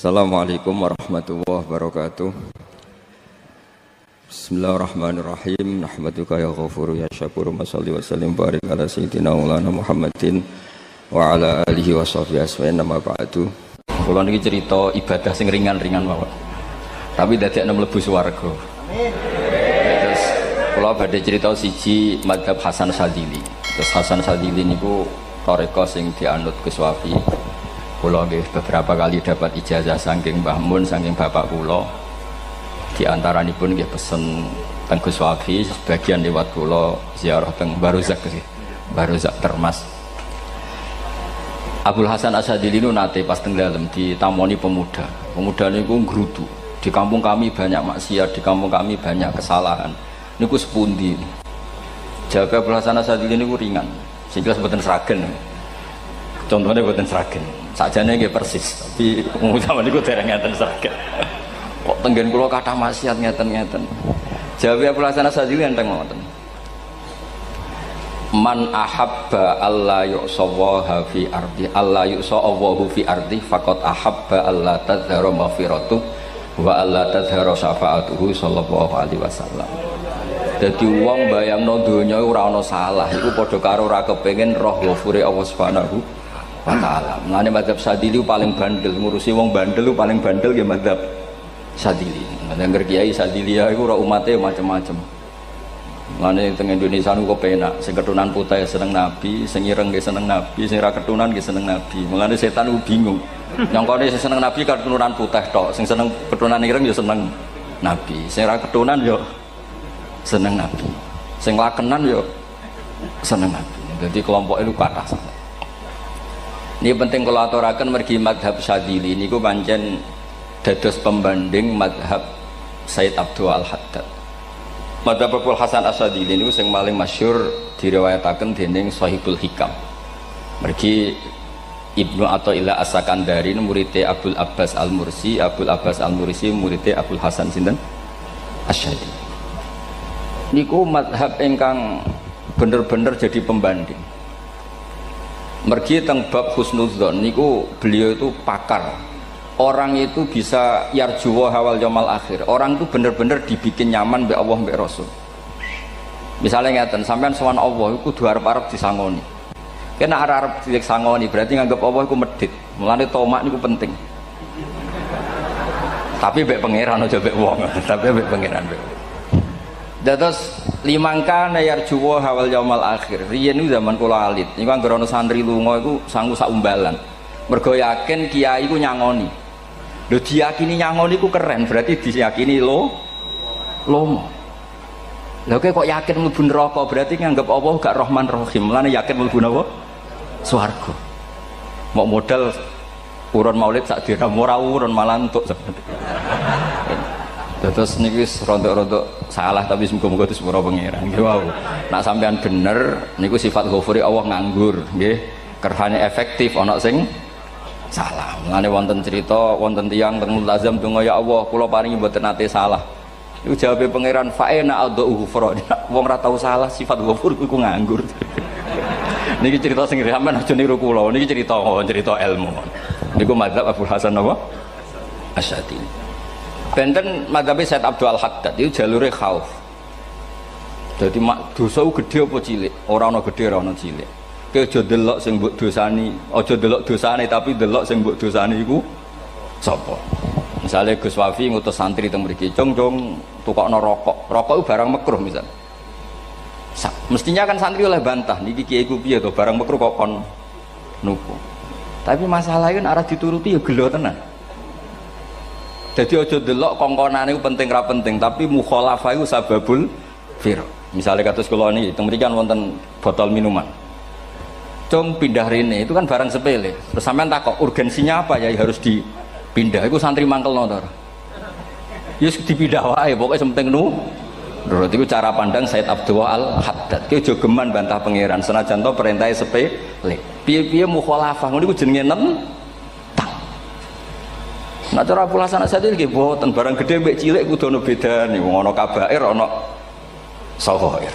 Assalamualaikum warahmatullahi wabarakatuh. Bismillahirrahmanirrahim. Nahmaduka ya ghafuru ya syakuru. Mashalli wa sallim barik ala sayyidina maulana Muhammadin wa ala alihi wa sahbihi asma'in nama ba'du. Kula niki cerita ibadah sing ringan-ringan mawon. Tapi dadekno mlebu swarga. Amin. Terus kula badhe cerita siji mazhab Hasan Sadzili. Terus Hasan Sadzili niku thariqah sing dianut Gus Wafi. Kula nggih beberapa kali dapat ijazah saking Mbah Mun, saking bapak kula. Di antaranipun nggih pesen teng Gus Wafi, sebagian lewat kula ziarah teng Baruzak sih. Baruzak Termas. Abdul Hasan As-Sadzili nate pas teng dalem ditamoni pemuda. Pemuda niku ngrutu. Di kampung kami banyak maksiat, di kampung kami banyak kesalahan. Niku sepundi? Jawab Abdul Hasan As-Sadzili niku ringan. Sing jelas mboten sragen. Contohnya mboten sragen. Sakjane nggih persis, tapi zaman niku dereng ngeten sragen. Kok tenggen kula kathah maksiat ngeten-ngeten. Jawab Abdul Hasan As-Sadzili enteng mawon. Man ahabba alla yu'sawaha fi ardi alla yu'sawahu fi ardi faqad ahabba alla tadhara maghfiratu wa alla tadhara syafaatuhu sallallahu alaihi wasallam. Dadi wong bayangno donya ora ana salah iku padha karo ora kepengin roh ghafure Allah Subhanahu wa taala. Mulane mazhab Sadzili paling bandel, ngurusi wong bandel paling bandel nggih mazhab Sadzili. Nangger kiai Sadzili iku ora umate macam-macam. Mulane teng Indonesia niku penak, sing keturunan putih seneng Nabi, sing ireng nggih seneng Nabi, sing ora keturunan nggih seneng Nabi. Mulane setan ku bingung. Nyongkone sing seneng Nabi keturunan putih tok, sing seneng keturunan ireng ya seneng Nabi, sing ora keturunan ya seneng Nabi, sing lakenan ya seneng Nabi. Jadi kelompok itu kathah sangat. Ini penting kalau aturaken mergi madhab Sadzili niku pancen dados pembanding madhab Sayyid Abdul Al-Haddad. Madhab Abdul Hasan As-Sadzili niku sing paling masyhur diriwayataken dening Shahibul Hikam. Mergi Ibnu Athaillah As-Sakandari muridé Abdul Abbas Al-Mursi, Abdul Abbas Al-Mursi muridé Abdul Hasan sinten Asy-Syadzili. Niku madhab ingkang bener-bener jadi pembanding. Mergi teng bab husnudzon niku beliau itu pakar. Orang itu bisa yarjuwa hawal yaumil akhir. Orang itu bener-bener dibikin nyaman mbek Allah mbek Rasul. Misalnya ngeten, sampean sowan Allah iku kudu arep-arep disangoni. Kena arep disangoni berarti nganggep Allah iku medhit. Mulane tomak niku penting. Tapi mbek pangeran aja mbek wong, tapi mbek pangeran mbek. Dados limangka yarjuwa hawal yaumil akhir. Riyen niku zaman kula alit. Niku anggere ana santri lunga iku sangu sak umbalan. Mergo yakin kiai iku nyangoni. Lho diyakini nyangoni iku keren, berarti diyakini lomo. Lha kok yakin mlebu neraka, berarti nganggep Allah gak Rahman Rahim. Mulane yakin mlebu napa? Swarga. Mok modal urun maulid sak dirham ora urun malah entuk. Terus niki rontok-rontok salah tapi semoga-moga itu sepura pangeran. Nggih wau. Nak sampean bener niku sifat ghafuri Allah nganggur, nggih. Kerhane efektif ana sing salah. Mulane wonten cerita wonten tiyang teng multazam donga ya Allah kula paringi mboten nate salah. Iku jawabe pangeran fa'ina adhu ghufra. Wong ora tau salah sifat ghafur iku nganggur. Niki cerita sing sampean aja niru kula. Niki cerita ilmu. Niku mazhab Abdul Hasan apa? Asy-Sadzili. Benten madhabe Sayyid Abdul Al-Haddad itu jalure khauf. Dadi dosa gede apa cilik? Ora ana gede ora ana cilik. Kowe aja delok sing mbok dosani, aja delok dosane tapi delok sing mbok dosani iku sapa. Misale Gus Wafi ngutus santri teng mriki, "Cung, tukokno rokok." Rokok itu barang makruh misal. Mestinya kan santri oleh bantah, niki kiai ku piye to barang makruh kok kon nuku. Tapi masalahnya arah dituruti ya gelo tenan. Jadi aja delok kongkonane iku penting ra penting, tapi mukhalafah iku sababul fir. Misalnya kados kula niki teng mriki kan wonten botol minuman. Cung pindah rene itu kan barang sepele. Terus sampean takok urgensinya apa ya harus dipindah. Iku santri mangkelno to. Ya dipindah wae pokoke penting nu. Menurut itu cara pandang Sayyid Abdul Al-Haddad. Ki aja geman bantah pangeran senajan to perintahe sepele. Piye-piye mukhalafah ngono iku jenenge nentang. Nah cara Abdul Hasan As-Sadzili nggih boten barang gede mbek cilik kudu ana bedane. Wong ana kabair ana saghair.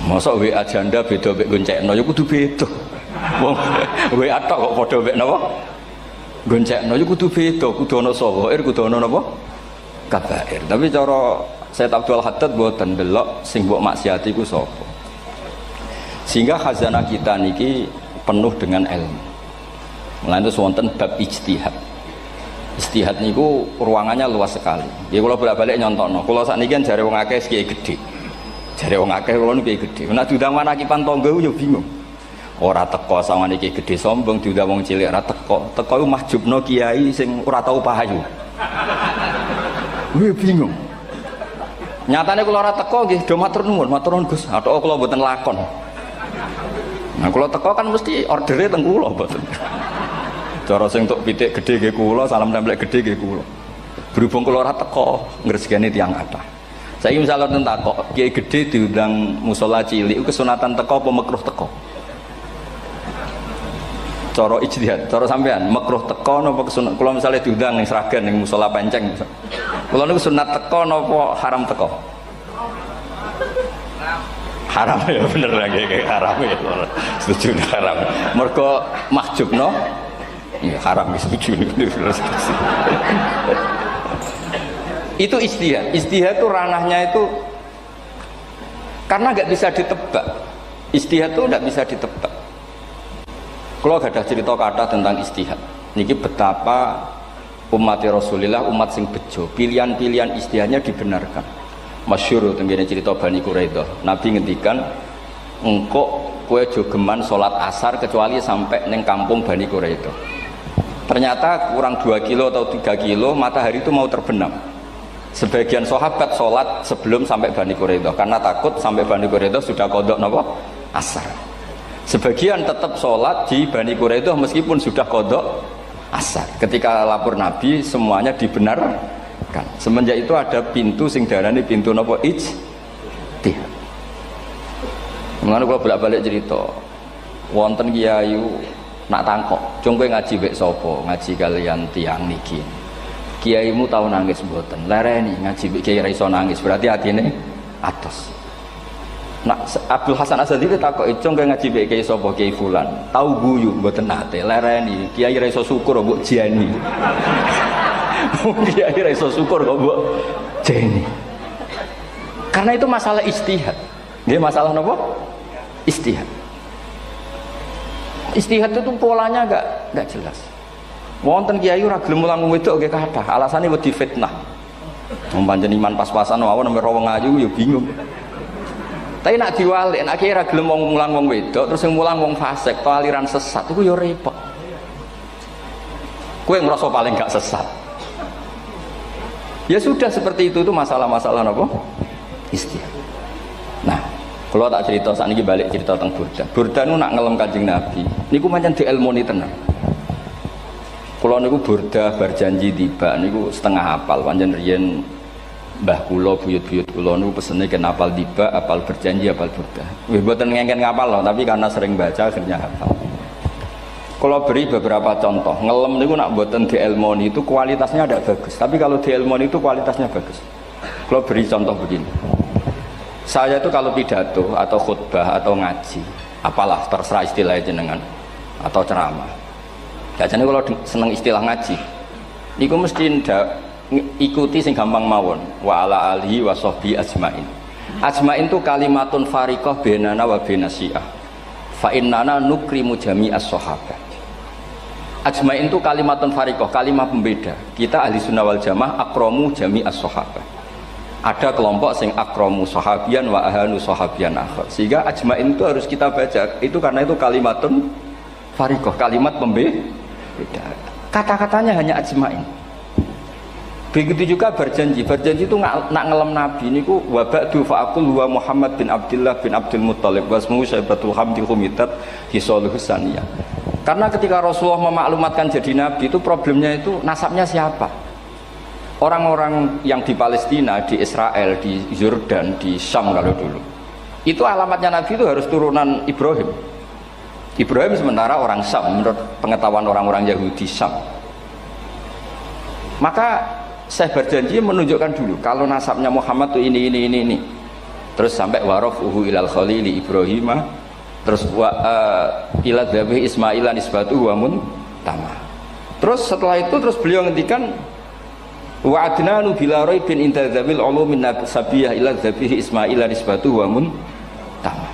Masa WA janda beda mbek goncekno ya kudu beda. Wong WA tok kok padha mbek napa? goncekno iku kudu beda, kudu ana sawair, kudu ana napa? Kabair. Tapi cara Sayyid Abdul Haddad mboten delok sing mbok maksiati iku sapa. Sehingga khazanah kita niki penuh dengan ilmu. Mulane terus wonten bab ijtihad. Ijtihad niku ruangannya luas sekali. Ya kula bolak-balik nyontokno. Kula sakniki kan jare wong akeh kiai gedhe. Jare wong akeh kula niku kiai gedhe. Nek diundang manakipan tangga yo bingung. Ora teko sawangane kiai gedhe sombong, diundang wong cilik ora teko. Teko iku mahjubno kiai sing ora tau payu. Kuwi bingung. Nyatane kula ora teko nggih do matur nuwun Gus. Athok kula mboten lakon. Nah kula teko kan mesti ordere teng kula mboten. Cara sing tok pitik gedhe nggih kula, salam templek gedhe nggih kula. Berhubung kula ora teko ngresgeni tiyang kathah. Saiki misal wonten takok, kiai gedhe diundang musala cilik kesunatan teko apa makruh teko? Cara ijtihad, cara sampean makruh teko napa kesunat? Kula misale diundang ning Sragen ning musala Penceng. Kula niku sunat teko napa haram teko? Haram ya bener lagi haram ya. Setuju haram. Mergo mahjubno ya haram setuju. Itu ijtihad. Ijtihad itu ranahnya itu karena nggak bisa ditebak. Ijtihad itu nggak bisa ditebak. Kalau gak ada cerita kata tentang ijtihad, niki betapa umat Rasulullah umat sing bejo, pilihan-pilihan ijtihadnya dibenarkan. Masyhur tentang cerita Bani Quraidah. Nabi ngendikan, engkau kue jogeman sholat asar kecuali sampai neng kampung Bani Quraidah. Ternyata kurang 2 kilo atau 3 kilo matahari itu mau terbenam. Sebagian sahabat sholat sebelum sampai Bani Quraidah karena takut sampai Bani Quraidah sudah kodok napa asar. Sebagian tetap sholat di Bani Quraidah meskipun sudah kodok asar. Ketika lapor Nabi semuanya dibenarkan. Semenjak itu ada pintu sing darani pintu napa ijtihad. Mengenai kalau bolak-balik cerita, wonten kiai nak tangkok, cung kowe ngaji mek sapa? Ngaji kalian tiang niki. Kiaimu tahu nangis mboten? Lereni ngaji mek kiai ra iso nangis, berarti atine atos. Nak Abdul Hasan Asadi takok cung kowe ngaji mek kiai sapa? Kiai fulan. Tahu guyu mboten nate, lereni kiai ra iso syukur mbok jeni. Kiai ra iso syukur kok mbok jeni. Karena itu masalah ijtihad. Dia masalah apa? Ijtihad. Ijtihad itu polanya enggak jelas. Wonten kiai ora gelem mulang wedok nggih kathah, alasane wedi fitnah. Wong pancen iman pas-pasan mawon nek wong ayu ya bingung. Tapi nak diwalik, nak kiai ora gelem mulang wong wedok, terus sing mulang wong fasik, to aliran sesat iku ya repot. Kowe ngrasa paling gak sesat. Ya sudah seperti itu masalah-masalah apa? Ijtihad. Nah, kalau tak cerita saat ini balik cerita tentang Burda. Burda nu nak ngelem Kanjeng Nabi. Niku pancen dielmoni tenan. Kalau niku Burda berjanji tiba niku setengah hafal. Pancen riyen mbah kula buyut-buyut kula niku pesene ken hafal tiba, hafal berjanji, hafal Burda. Wis mboten ngengken ngapal loh, tapi karena sering baca akhirnya hafal. Kalau beri beberapa contoh, ngelem niku nak mboten dielmoni itu kualitasnya tidak bagus. Tapi kalau dielmoni itu kualitasnya bagus. Kalau beri contoh begini. Saya itu kalau pidato atau khutbah atau ngaji, apalah terserah istilah jenengan atau ceramah. Biasanya kalau seneng istilah ngaji, niku mesti ikuti sing gampang mawon. Wa ala alihi wa sahbi ajmain. Ajmain itu kalimatun fariqah bainana wa bainas syiah. Fa innana nukrimu jami'as sahabat. Ajmain itu kalimatun fariqah, kalimat pembeda. Kita ahli sunnah wal jamaah akramu jami'as sahabat. Ada kelompok sing akramu sahabian wa ahanu sahabian akhir. Sehingga ajmain itu harus kita baca. Itu karena itu kalimatun fariqah, kalimat pembeda. Kata-katanya hanya ajmain. Begitu juga berjanji. Berjanji itu nak ngelem Nabi niku wa ba'du fa'aqul wa Muhammad bin Abdullah bin Abdul Muttalib wasmuhu Syaibatul Hamdi Humidat Hisaluhus Saniyah. Karena ketika Rasulullah memaklumatkan jadi Nabi itu problemnya itu nasabnya siapa? Orang-orang yang di Palestina, di Israel, di Yordan, di Syam kalau dulu itu alamatnya Nabi itu harus turunan Ibrahim. Ibrahim sementara orang Syam menurut pengetahuan orang-orang Yahudi Syam. Maka saya berjanji menunjukkan dulu kalau nasabnya Muhammad itu ini. Terus sampai warafuhu ilal khalili Ibrahimah. Terus ila dzabih Ismailan isbatu wa mun tamah. Terus setelah itu terus beliau ngendikan wa adnanu bila raibin inda dzabil ulumin sabiyah ila dzabihi ismail nisbatu wa mun tamam.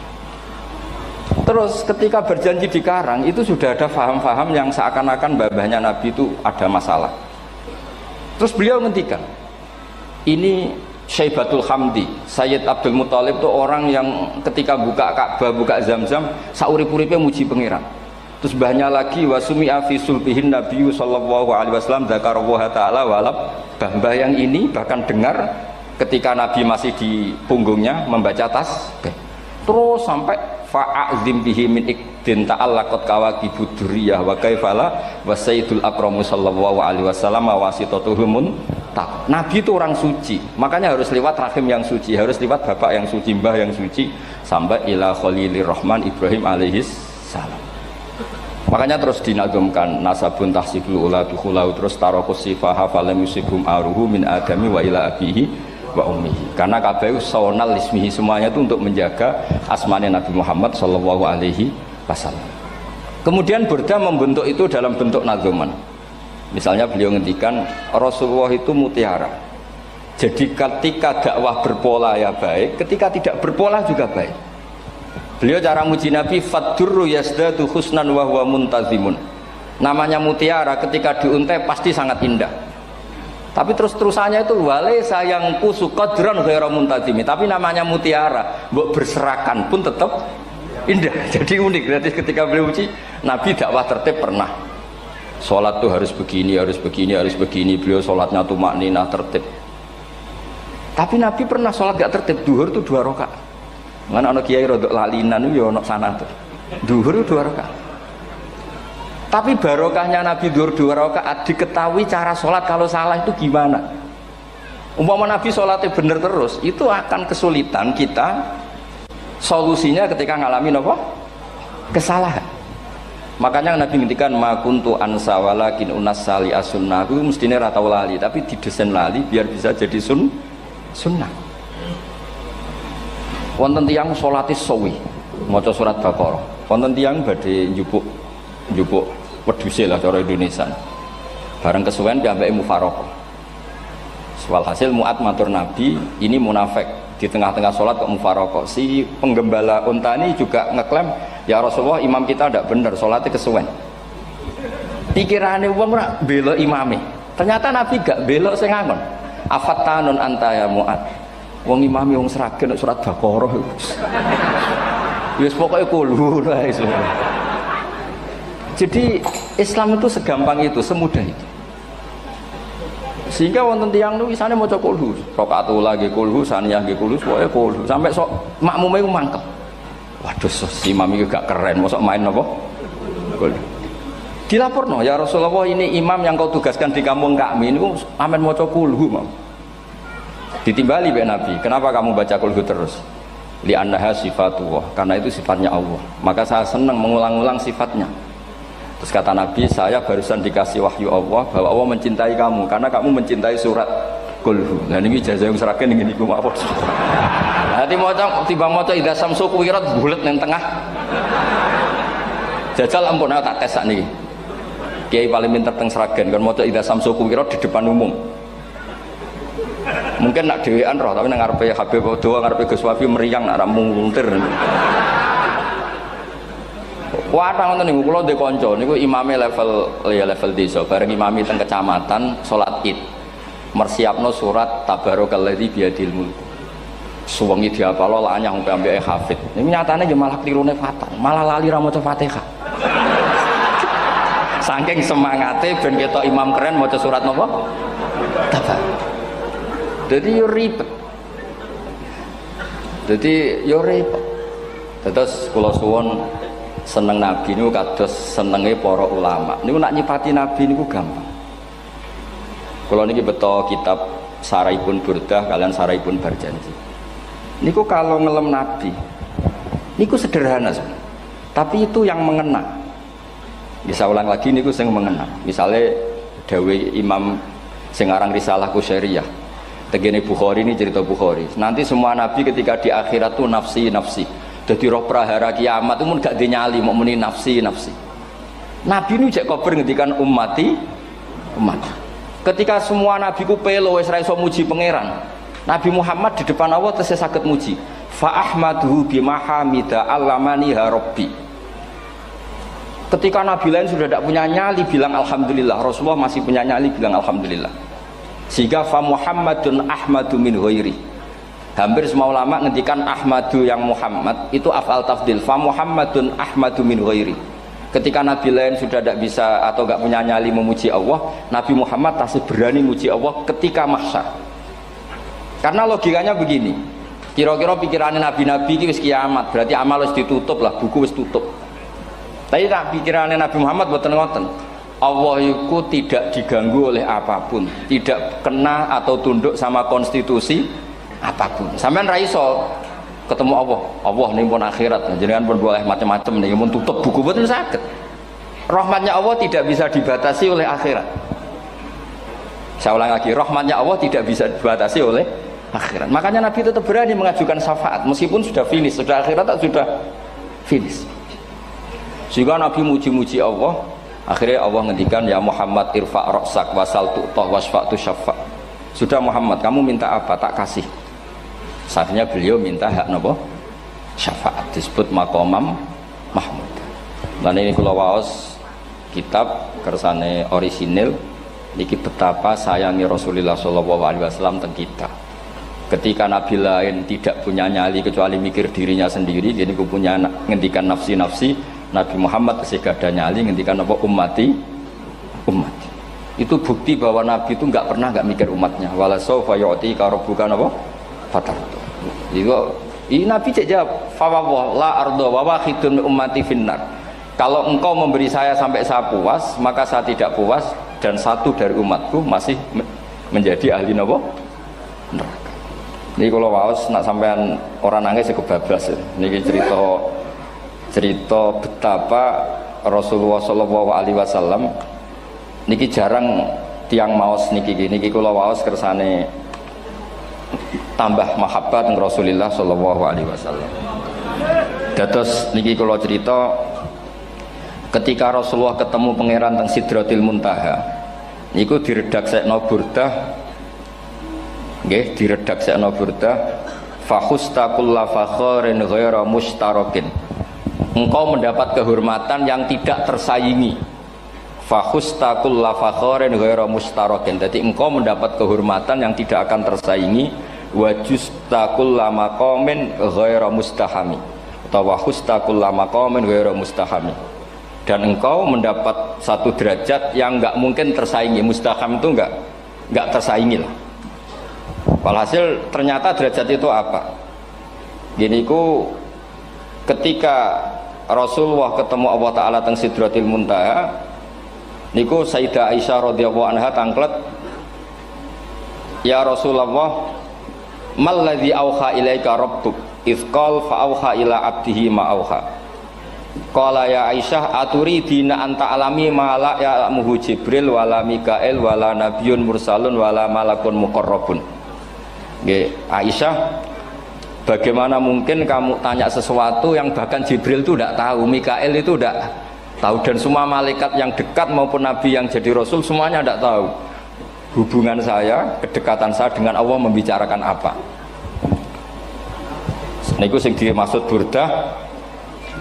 Terus ketika berjanji di Karang itu sudah ada faham-faham yang seakan-akan babahnya Nabi itu ada masalah. Terus beliau ngendikan ini Syaibatul Hamdi, Sayyid Abdul Muthalib itu orang yang ketika buka Ka'bah, buka Zamzam, saurip-uripe muji pangeran. Terus banyak lagi wasumi'a fi sulbihin Nabi sallallahu alaihi wasallam dzakarallaha ta'ala walab. Mbah yang ini bahkan dengar ketika Nabi masih di punggungnya membaca tasbih. Terus sampai fa'azim bihi min ikdin ta'allaqat kawakibud durriyah wa kaifala wa sayyidul akramu sallallahu alaihi wasallam wasitatuhumun. Nabi itu orang suci, makanya harus lewat rahim yang suci, harus lewat bapak yang suci, mbah yang suci, sampai ila Khalilir Rahman Ibrahim alaihis salam. Makanya terus dinagumkan nasabun tahsibul ula dukhulau, terus tarokus sifaha falam yusibhum aruhu min adami wa ila abihi wa ummihi. Karena kabeh sonal ismihi, semuanya itu untuk menjaga asmane Nabi Muhammad sallallahu alaihi wasallam. Kemudian Burda membentuk itu dalam bentuk nazuman. Misalnya beliau ngendikan Rasulullah itu mutiara. Jadi ketika dakwah berpola ya baik, ketika tidak berpola juga baik. Beliau cara muji Nabi faddurru yazdadu husnan wa huwa muntazimun. Namanya mutiara ketika diuntai pasti sangat indah. Tapi terus-terusannya itu wale sayang kusu qadran ghairu muntazimi. Tapi namanya mutiara, mbok berserakan pun tetap indah. Jadi unik. Berarti ketika beliau uji Nabi dakwah tertib pernah. Sholat tuh harus begini, harus begini, harus begini. Beliau sholatnya tuh makninah tertib. Tapi Nabi pernah sholat gak tertib. Duhur tuh 2 rakaat. Mana anak kiai rodok lalinan itu ya anak sana tuh. Duhur itu 2 rakaat. Tapi barokahnya Nabi duhur 2 rakaat diketahui cara sholat kalau salah itu gimana. Umpama Nabi sholatnya bener terus, itu akan kesulitan kita solusinya ketika ngalamin apa? Kesalahan. Makanya Nabi ngendikan ma kuntu ansa walakin unassali as-sunnah. Itu mestine ra tau lali, tapi didesain lali biar bisa jadi sunnah. Wonten tiyang salate suwi maca surat Baqarah. Wonten tiyang badhe njupuk wedhuse lah cara Indonesia. Bareng kesuwen diambeke mufaraqah. Walhasil Mu'ad matur Nabi, ini munafik di tengah-tengah sholat kok mufaraqah. Si penggembala unta ini juga ngeklaim, ya Rasulullah imam kita tidak benar, sholatnya kesuwen. Pikirannya wong ora bela imame. Ternyata Nabi gak belok sing ngangon. Afattanun anta ya Mu'ad. Wong imame wong seragen surat Baqarah. Wis pokoke kulo wae. Jadi Islam itu segampang itu, semudah itu. Sehingga wonten tiyang niku isane maca kulhu, rakaat ula nggih kulhu, saniyah nggih kulhu, pokoke kulhu sampai sok makmume ku mangkel. Waduh, si imam iki gak keren, mosok main apa? Kulhu. Dilaporno, ya Rasulullah ini imam yang kau tugaskan di kampung kami niku amen maca kulhu, Mam. Ditimbali mbek Nabi, kenapa kamu baca kulhu terus? Li annaha sifatullah, karena itu sifatnya Allah. Maka saya senang mengulang-ulang sifatnya. Terus kata Nabi, saya barusan dikasih wahyu Allah bahwa Allah mencintai kamu karena kamu mencintai surat Qulhu. Nah ini ijazah yang seragam ini gue maaf. Nanti mau timbang mau idza samsu kuwirat bulet nang tengah. Jajal ampun tak tes sak niki. Kiai paling pinter teng seragam kan mau idza samsu kuwirat di depan umum. Mungkin nak dhewean roh tapi nang ngarepe Habib Doa ngarepe Gus Wafi meriang nak muntir. Wah, ngoten niku kula ndek kanca niku imame level desa, bareng imami teng kecamatan salat Id. Mersiapno surat Tabarakalladzi biyadil mulk. Suwengi diapalo lanyah sampai ambeke hafid. Niku nyatane nggih malah klirune fatal, malah lali ra maca Fatihah. Saking semangate ben ketok imam keren maca surat napa? Tabar. Dadi yo ribet. Terus kula suwun seneng Nabi niku kados senenge para ulama. Niku nak nyipati Nabi niku gampang. Kula niki beto kitab Saraipun Burdah kalian Saraipun Barjanji. Niku kalau ngelem Nabi niku sederhana sebenarnya. Tapi itu yang mengena. Bisa ulang lagi niku sing mengena. Misalnya dawuh Imam sing aran Risalah Qusyariyah. Tegene Bukhari ini cerita Bukhari. Nanti semua nabi ketika di akhirat tuh nafsi. Jadi roh prahara kiamat itu pun gak dinyali mau muni nafsi. Nabi ini cek kober ngendikan ummati umat. Ketika semua nabi ku pelo wis ra iso muji pangeran, Nabi Muhammad di depan Allah tesih saged muji. Fa ahmaduhu bimahamida allamani ha rabbi. Ketika nabi lain sudah tidak punya nyali bilang alhamdulillah, Rasulullah masih punya nyali bilang alhamdulillah. Sehingga fa Muhammadun ahmadu min ghairi. Hampir semua ulama ngendikan ahmadu yang Muhammad itu af'al tafdil. Fa Muhammadun ahmadu min ghairi. Ketika nabi lain sudah tidak bisa atau tidak punya nyali memuji Allah, Nabi Muhammad masih berani memuji Allah ketika mahsyar. Karena logikanya begini, kira-kira pikirannya nabi-nabi ini wis kiamat, berarti amal wis ditutup lah, buku wis tutup. Tapi tak pikirannya Nabi Muhammad boten ngoten. Allah itu tidak diganggu oleh apapun, tidak kena atau tunduk sama konstitusi apapun. Sampean ra iso ketemu Allah, Allah nih pun akhirat, jenengan pun boleh macam-macam nih, pun tutup buku boten saged. Rahmatnya Allah tidak bisa dibatasi oleh akhirat. Saya ulang lagi, rahmatnya Allah tidak bisa dibatasi oleh akhirat. Makanya Nabi tetap berani mengajukan syafaat meskipun sudah finish, sudah akhirat sudah finish. Sehingga Nabi muji-muji Allah, akhirnya Allah ngendikan ya Muhammad irfa' ra'sak wasal tu'tah wasfa'tu syafa'. Sudah Muhammad, kamu minta apa tak kasih. Saatnya beliau minta hak napa? Syafaat, disebut maqamam mahmud. Dan ini kula waos kitab kersane orisinil niki betapa sayangi Rasulullah sallallahu alaihi wasallam teng kita. Ketika nabi lain tidak punya nyali kecuali mikir dirinya sendiri, jadi aku punya ngendikan nafsi-nafsi, Nabi Muhammad masih gak ada nyali ngendikan apa ummati. Itu bukti bahwa nabi itu nggak pernah nggak mikir umatnya. Wala sawfa yu'tika rabbuka apa? Fatartu. Ini nabi cek jawab, fa la ardo wa wahidun ummati finnar. Kalau engkau memberi saya sampai saya puas, maka saya tidak puas dan satu dari umatku masih menjadi ahli neraka. Ini kalau waos nak sampean orang nangis kebablas. Ini cerita betapa Rasulullah Shallallahu Alaihi Wasallam. Niki jarang tiang maos niki kalau waos kersane tambah mahabbat dengan Rasulullah Shallallahu Alaihi Wasallam. Dados niki kalau cerita ketika Rasulullah ketemu pangeran teng Sidratil Muntaha, niku diredaksekno burdah. Nggih, diredaksekno burdah fakhusta kulla fakharin ghaira mustarakin. Engkau mendapat kehormatan yang tidak tersaingi. Fakhusta kulla fakharin ghaira mustarakin. Jadi engkau mendapat kehormatan yang tidak akan tersaingi. Wa justa kulla maqamin ghaira mustahami. Atau wakhusta kulla maqamin ghaira mustahami. Dan engkau mendapat satu derajat yang enggak mungkin tersaingi. Mustaham itu enggak tersaingi lah. Walhasil ternyata derajat itu apa? Gini ku ketika Rasulullah ketemu Allah Ta'ala teng Sidratil Muntaha, niku Sayyidah Aisyah radhiyallahu anha tangklet, ya Rasulullah, mal ladzi auha ilaika rabbuk idz qala fa auha ila abdihi ma auha. Qala ya Aisyah aturidina anta alami ma la ya'lamuhu Jibril wala Mikail wala nabiyyun mursalun wala malakun muqarrabun. Nggih, Aisyah, bagaimana mungkin kamu tanya sesuatu yang bahkan Jibril itu tidak tahu, Mikail itu tidak tahu, dan semua malaikat yang dekat maupun nabi yang jadi rasul semuanya tidak tahu hubungan saya, kedekatan saya dengan Allah membicarakan apa. Niku sing dimaksud burdah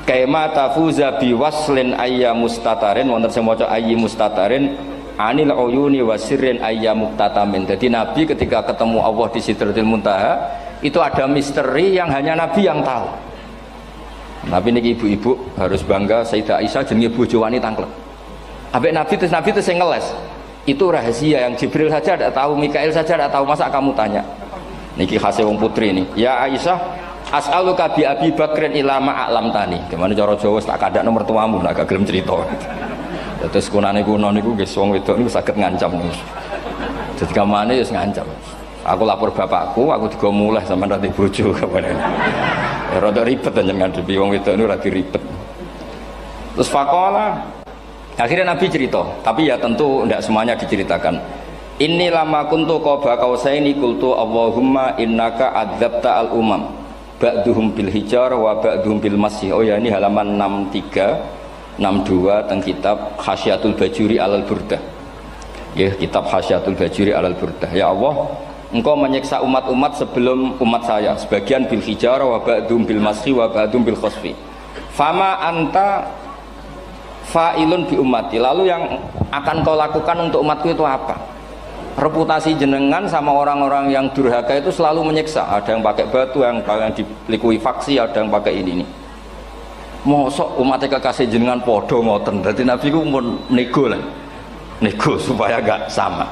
kaima tafuza biwaslin ayya mustatarin, wonten sing maca ayyi mustatarin anil uyuni wa sirrin ayya muktatamin. Jadi nabi ketika ketemu Allah di Sidratil Muntaha itu ada misteri yang hanya nabi yang tahu. Nabi niki ibu-ibu harus bangga, Sayyidah Aisyah jenenge bojo wani tangklep. Ambek nabi itu sing ngeles. Itu rahasia yang Jibril saja tidak tahu, Mikail saja tidak tahu, masa kamu tanya? Niki khase wong putri ini. Ya Aisyah, as'aluka bi Abi Bakrin ila ma a'lam tani. Gimana cara Jawa tak kadakno mertuamu nak gak gelem cerita. Terus kunane kuno niku nggih wong wedok niku saged ngancam niku. Dadi kamane wis ngancam. Aku lapor bapakku, aku digo mulih sampean rati bojo kabare. Ya rada ribet jenengan ngadepi wong wedok niku rada ribet. Terus faqala akhirnya Nabi cerita, tapi ya tentu tidak semuanya diceritakan. Inni lama kuntu qaba qausaini qultu Allahumma innaka adzabta al umam ba'duhum bil hijar wa ba'duhum bil masih. Oh ya, ini halaman 63 62 teng kitab Khasyatul Bajuri alal Burdah. Ya, kitab Hasyatul Bajuri alal Burdah. Ya Allah, Engkau menyiksa umat-umat sebelum umat saya, sebagian bil hijarah wa ba'dum bil mashi wa ba'dum bil khosfi. Fama anta fa'ilun bi ummati. Lalu yang akan kau lakukan untuk umatku itu apa? Reputasi jenengan sama orang-orang yang durhaka itu selalu menyiksa. Ada yang pakai batu, yang dilikuifaksi, ada yang pakai ini nih. Mosok umatnya kekasih jenengan podo ngoten. Berarti Nabi ku mun nego lah. Nego supaya gak sama.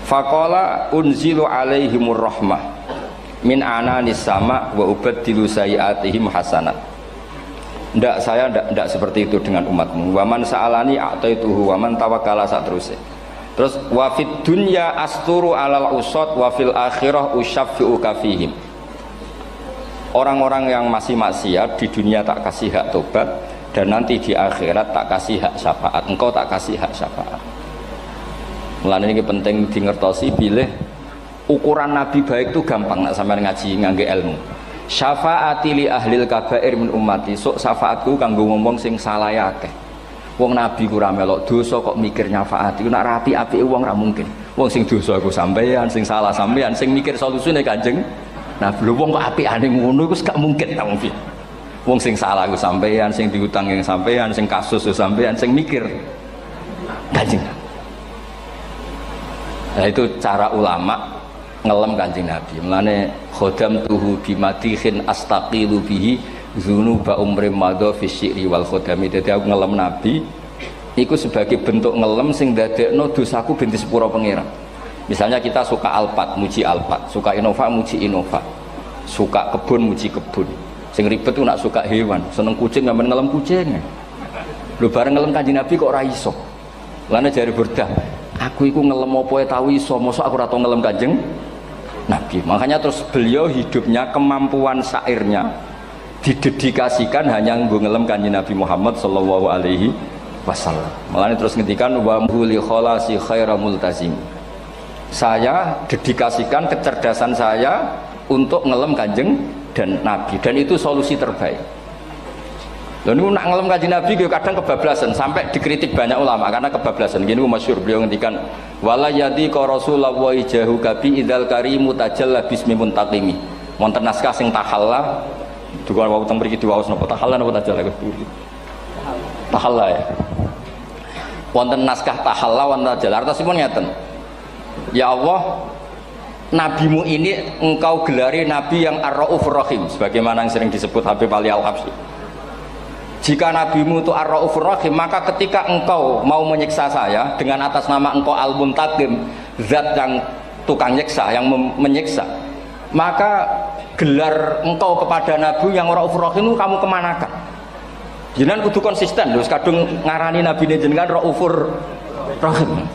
Faqala unzilu alaihimur rahmah min ananis sama wa ubaddilu sayiatihim hasanat. Ndak, saya ndak seperti itu dengan umatmu. Waman sa'alani a'taituhu waman tawakkala saterusé. Terus wa fid dunya asturu alal usad wa fil akhirah usyaffi'u kafihim. Orang-orang yang masih maksiat di dunia tak kasih hak tobat, dan nanti di akhirat tak kasih hak syafaat. Engkau tak kasih hak syafaat. Mulane ini penting dingertosi bilih ukuran nabi baik itu gampang nak sampean ngaji ngangge ilmu. Syafaati li ahlil kabair min ummati. Sok syafaatku kanggo ngomong sing salah akeh. Wong nabi ku ora melok dosa kok mikir nyafaati. Nak rapi-apike wong ora mungkin. Wong sing dosa iku sampean, sing salah sampean, sing mikir solusine Kanjeng. Nah, lho wong kok apikane ngono iku gak mungkin ta wong. Wong sing salah iku sampean, sing diutang yang sampean, sing kasus iku sampean, sing mikir Kanjeng. Nah, itu cara ulama ngelem Kanjeng Nabi. Mulane khodam tuhu bimatihin astaqilu bihi dzunuba umrim madha fi syi'ri wal khodami. Dadi aku ngelem Nabi iku sebagai bentuk ngelem sing dadekno dosaku ben disepuro pangeran. Misalnya kita suka Alphard, muji Alphard, suka Innova, muji Innova, suka kebun, muji kebun. Sing ribet tuh nak suka hewan, seneng kucing nggak ngelem kucing. Lu bareng ngelem Kanjeng Nabi kok ora iso. Lane jari Burdah, aku iku ngelem apa tau iso, mosok aku ora tau ngelem Kanjeng Nabi. Makanya terus beliau hidupnya, kemampuan syairnya didedikasikan hanya nggo ngelem Kanjeng Nabi Muhammad sallallahu alaihi wasallam. Makanya terus ngendikan wa muli kholasi khaira multazim. Saya dedikasikan kecerdasan saya untuk ngelem Kanjeng dan Nabi, dan itu solusi terbaik. Dan ini nak ngelem Kanjeng Nabi kadang kebablasan, sampai dikritik banyak ulama karena kebablasan. Gini masyhur beliau ngendikan wala yadi ka rasulullah jahu kabi idzal karimu tajalla bismi muntaqimi. Wonten naskah sing tahalla duka wau teng mriki diwaos napa tahalla napa tajalla tahalla ya. Wonten naskah tahalla wonten tajalla artosipun ngeten. Ya Allah, nabimu ini engkau gelari nabi yang ar-raufur rahim, sebagaimana yang sering disebut Habib Ali Al-Habsyi. Jika nabimu itu ar-raufur rahim, maka ketika engkau mau menyiksa saya dengan atas nama engkau al-muntaqim, zat yang tukang nyiksa, yang menyiksa, maka gelar engkau kepada nabi yang ar-raufur rahim itu kamu kemanakan? Jenengan kudu konsisten, terus kadung ngarani nabi ini jenengan raufur rahim.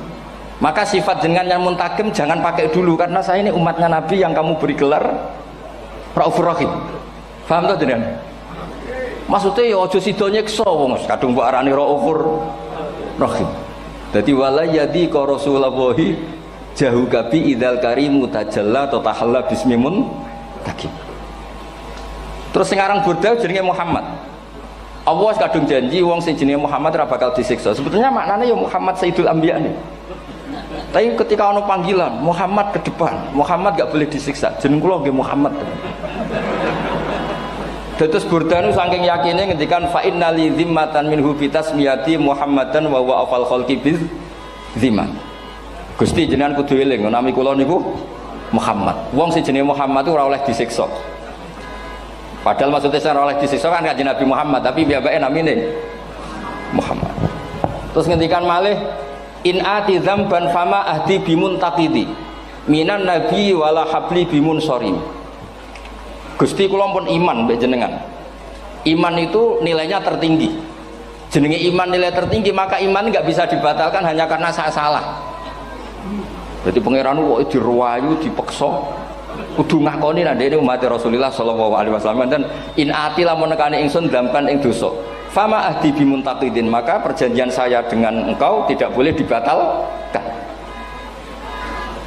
Maka sifat jenengan yang muntakim jangan pakai dulu, karena saya ini umatnya Nabi yang kamu beri gelar Raufur Rahim. Paham tuh jenengan? Maksudnya ya ojo sido nyiksa wong kadung mbok arani Raufur Rahim. Dadi wala yadi ka rasulullahi jahu kabi idzal karimu tajalla ta tahalla bismimun takim. Terus sing aran Burdah jenenge Muhammad. Allah kadung janji wong sing jenenge Muhammad ora bakal disiksa. Sebetulnya maknanya ya Muhammad Sayyidul Anbiya nih. Tapi ketika ono panggilan Muhammad ke depan, Muhammad gak boleh disiksa. Jeneng kula nggih Muhammad. Terus Burdah nu saking yakine ngendikan fa innali zimmatan minhu bi tasmiyati Muhammadan wa huwa afal khalqi biz zimman. Gusti jenengan kudu eling nami kula niku Muhammad. Wong sing jenenge Muhammad itu ora oleh disiksa. Padahal maksudnya ora oleh disiksa kan Kanjeng Nabi Muhammad, tapi biabake namine Muhammad. Terus ngendikan malih in ati dzamban fama ahdi bimun taqidi minan nabi wala habli bimun sorim. Gusti kula pun iman mbek jenengan. Iman itu nilainya tertinggi. Jenenge iman nilai tertinggi, maka iman nggak bisa dibatalkan hanya karena saya salah. Berarti pangeran kok diruwayu dipeksa kudu ngakoni nek dene umat Rasulullah sallallahu alaihi wasallam, dan in ati lamun nekane ingsun dzamban ing dosa fama ahdi bimuntaqidin, maka perjanjian saya dengan engkau tidak boleh dibatalkan.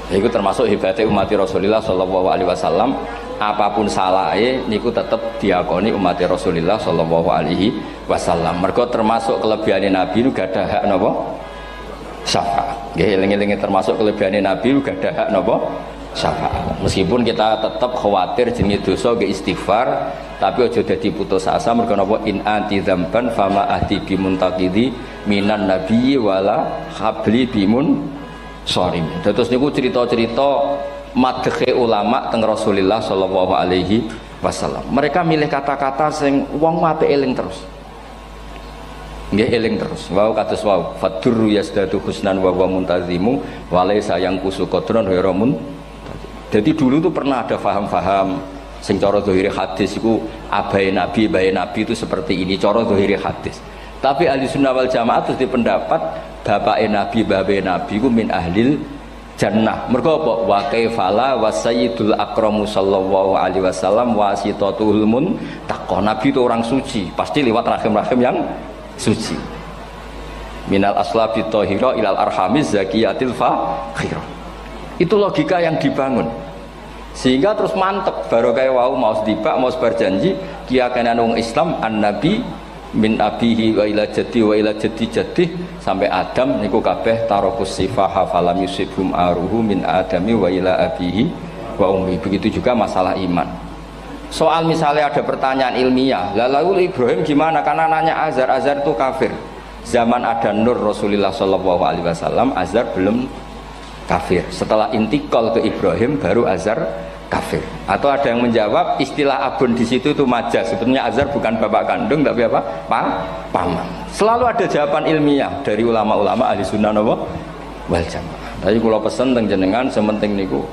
Itu termasuk hebatnya umat Rasulullah sallallahu alaihi wasallam, apapun salahnya niku tetap diakoni umat Rasulullah sallallahu alaihi wasallam. Mergo termasuk kelebihan Nabi nu gak ada hak napa syafaat. Nggih eling-eling termasuk kelebihan Nabi uga ada hak napa syafaat. Meskipun kita tetap khawatir jenenge dosa nggih istighfar, tapi aja dadi putus asa mergo napa in anti dzamban fama ahdi bimuntaqidi minan nabiyyi wala habli bimun sharim. Terus niku cerita-cerita madhe ulama teng Rasulullah sallallahu alaihi wasallam. Mereka milih kata-kata sing wong apik eling terus. Nggih eling terus. Wau kados wau fadurru yasdatu husnan wa wa muntazimu wa laisa yang kusu qadron hiramun. Jadi dulu tuh pernah ada faham-faham sing cara zahiri hadis iku abai nabi itu seperti ini cara zahiri hadis. Tapi ahli sunnah wal jamaah terus di pendapat bapake nabi babe nabi ku min ahlil jannah. Mergo apa? Wa kaifala wa sayyidul akramu sallallahu alaihi wasallam wasitatul muntaqah. Nabi itu orang suci, pasti lewat rahim-rahim yang suci. Minal aslabi thahira ilal arhamiz zakiyatil fakhira. Itu logika yang dibangun. Sehingga terus mantep baru kayak wau mau sedibak mau berjanji kiyakan wong Islam an-nabi min abihi wa ila jaddi sampai Adam niku kabeh tarokus sifaha falam yusibhum aruhu min adami wa ila abihi wa ummi. Begitu juga masalah iman. Soal misalnya ada pertanyaan ilmiah, lalu Ibrahim gimana? Karena nanya Azar itu kafir. Zaman ada Nur Rasulullah sallallahu alaihi wasallam, Azar belum kafir. Setelah intikal ke Ibrahim baru Azar kafir. Atau ada yang menjawab istilah abun di situ itu majaz. Sebetulnya Azar bukan bapak kandung tapi apa? Paman. Selalu ada jawaban ilmiah dari ulama-ulama ahli sunnah wal jamaah. Tapi kalau pesen teng jenengan sementing niku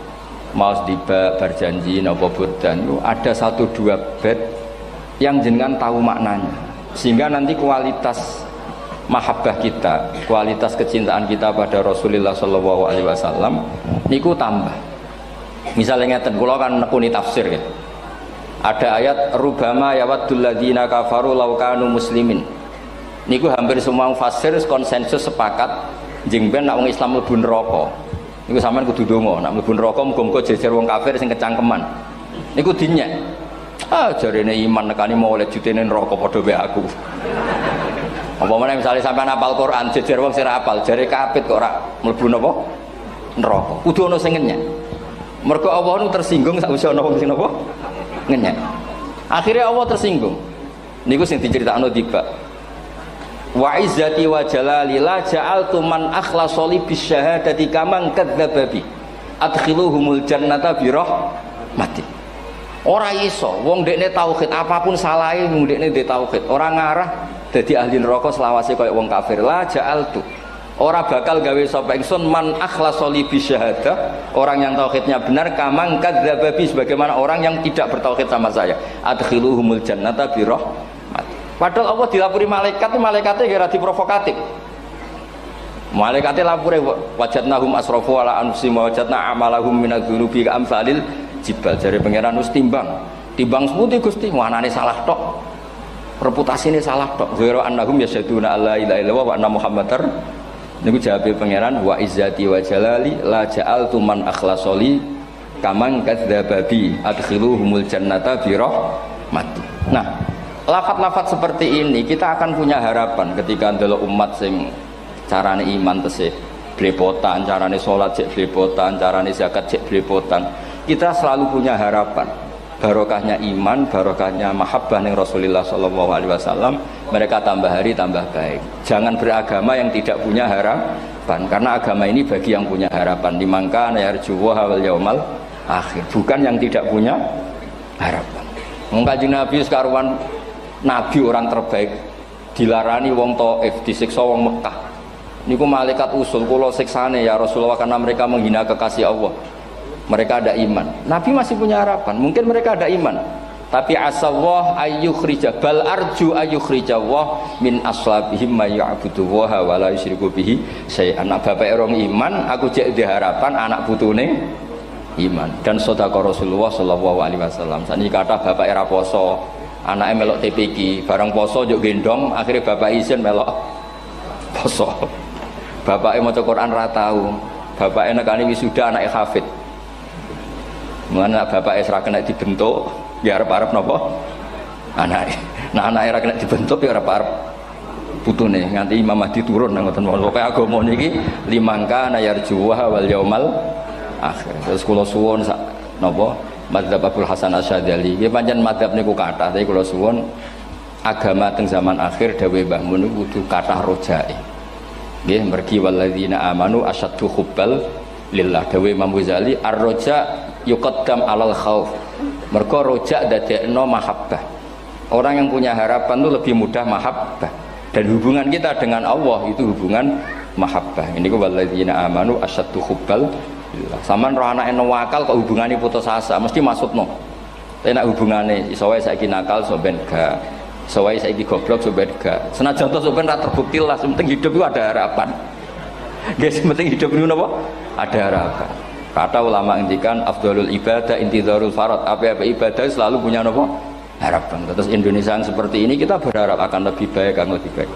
mau dibak berjanji napa bodan ada 1-2 bait yang jenengan tahu maknanya. Sehingga nanti kualitas mahabbah kita, kualitas kecintaan kita pada Rasulullah sallallahu alaihi wasallam niku tambah. Misalnya ngeten, kula kan nekuni tafsir ya. Ada ayat rubama yawaddul ladzina kafaru law kanu muslimin. Niku hampir semua mufassir konsensus sepakat jeng ben nek wong Islam mlebu neraka. Niku sampean kudu donga, nek mlebu neraka muga-muga jejer wong kafir sing kecangkeman. Niku dinyek. Jarene iman nekani mau oleh jutene neraka padha wae aku. Apa meneh misale sampean hafal Quran jejer wong sing hafal jare kapit kok ora mlebu napa neraka. Kudu ana sing ngenyek. Mergo Allah nu tersinggung sakwise ana wong sing napa ngenyek. Akhirnya Allah tersinggung. Niku sing diceritakno tiba. Wa izzati wa jalali la ja'altu man akhlasa li bisyahadati kaman kadzdzaba bi. Adkhiluhumul jannata bi rahmati. Ora iso wong dekne tauhid apapun salahe wong dekne ndek tauhid, ora ngarah dadi ahli neraka selawase kaya wong kafir. La ja'altu ora bakal gawe sapa ingsun man akhlasa li bisyahadah, orang yang tauhidnya benar kamang kadzdzaba bi, sebagaimana orang yang tidak bertauhid sama saya. Adkhiluhumul jannata bi rahmat. Padahal Allah dilapuri malaikat, malaikatnya kira diprovokatif. Malaikatnya lapure wajadnahum asrafu ala anfusihim wa wajadna amalahum minadz-dzunubi ka'amsalil jibal. Jare pangeran wis timbang seputi Gusti, wanane salah tok. Reputasine salah tok. Ghairu annahum yasyaduna alla ilaha illallah wa anna muhammadar. Niku jawabe pangeran wa izzati wa jalali la ja'altu man akhlasoli kaman kadzdzaba bi adkhiluhumul jannata bi rahmati. Nah, lafat-lafat seperti ini kita akan punya harapan ketika ndelok umat sing carane iman tesih blepotan, carane salat cek blepotan, carane zakat cek blepotan. Kita selalu punya harapan barokahnya iman, barokahnya mahabbah ning Rasulullah sallallahu alaihi wasallam, mereka tambah hari tambah baik. Jangan beragama yang tidak punya harapan, karena agama ini bagi yang punya harapan. Dimangka yarjuwa wal yaumal akhir, bukan yang tidak punya harapan. Wong Kanjeng Nabi sekaruan nabi orang terbaik dilarani wong Taif, disiksa wong Mekah. Niku malaikat usul kula siksane ya Rasulullah karena mereka menghina kekasih Allah. Mereka ada iman. Nabi masih punya harapan. Mungkin mereka ada iman. Tapi asallah ayyukhrija bal arju ayyukhrijawah min aslabihim may ya'budullaha wa la yusyriku bihi syai'an. Anak bapak orang iman, aku cek di harapan anak putune iman. Dan sedekah Rasulullah sallallahu alaihi wasallam. Sani kata bapak era poso, anaknya melok TPQ, barang poso juk gendong, akhirnya bapak izin melok poso. Bapaknya maca Quran ra tau. Bapaknya nekani wisuda anake hafid. Mulane bapak Isra kena dibentuk, ya arep-arep napa? Anake. Nah anake ora kena dibentuk ya arep-arep putune nganti Imam Mahdi turun nang ngoten pokoke agama niki limangka nayarjuwa wal yaumal akhir. Terus kula suwun sak napa madzhab Abdul Hasan Asyadzali nggih pancen madzhab niku kathah tapi kula suwun agama teng zaman akhir dawuh Mbah Mun kudu kathah rojae. Nggih mergi walladzina amanu asyaddu hubbal lillah dawuh Imam Ghazali ar-roja yuqaddam alal khauf. Mergo roja dadekno mahabbah. Orang yang punya harapan itu lebih mudah mahabbah. Dan hubungan kita dengan Allah itu hubungan mahabbah. Ini ku walladzina amanu asyaddu hubbal lillah. Saman roh anake wakal kok hubungane putus asa mesti maksudno. Tapi nek hubungane iso wae saiki nakal so ben gak. Iso wae saiki goblok so ben gak. Senajan to so ben ra terbukti lah, penting hidup itu ada harapan. Guys, penting hidup itu napa? Ada harapan. Kata ulama ngendikan afdhalul ibadah intizarul farad. Apa-apa ibadah selalu punya napa? Harapan. Terus Indonesia yang seperti ini kita berharap akan lebih baik, akan lebih baik.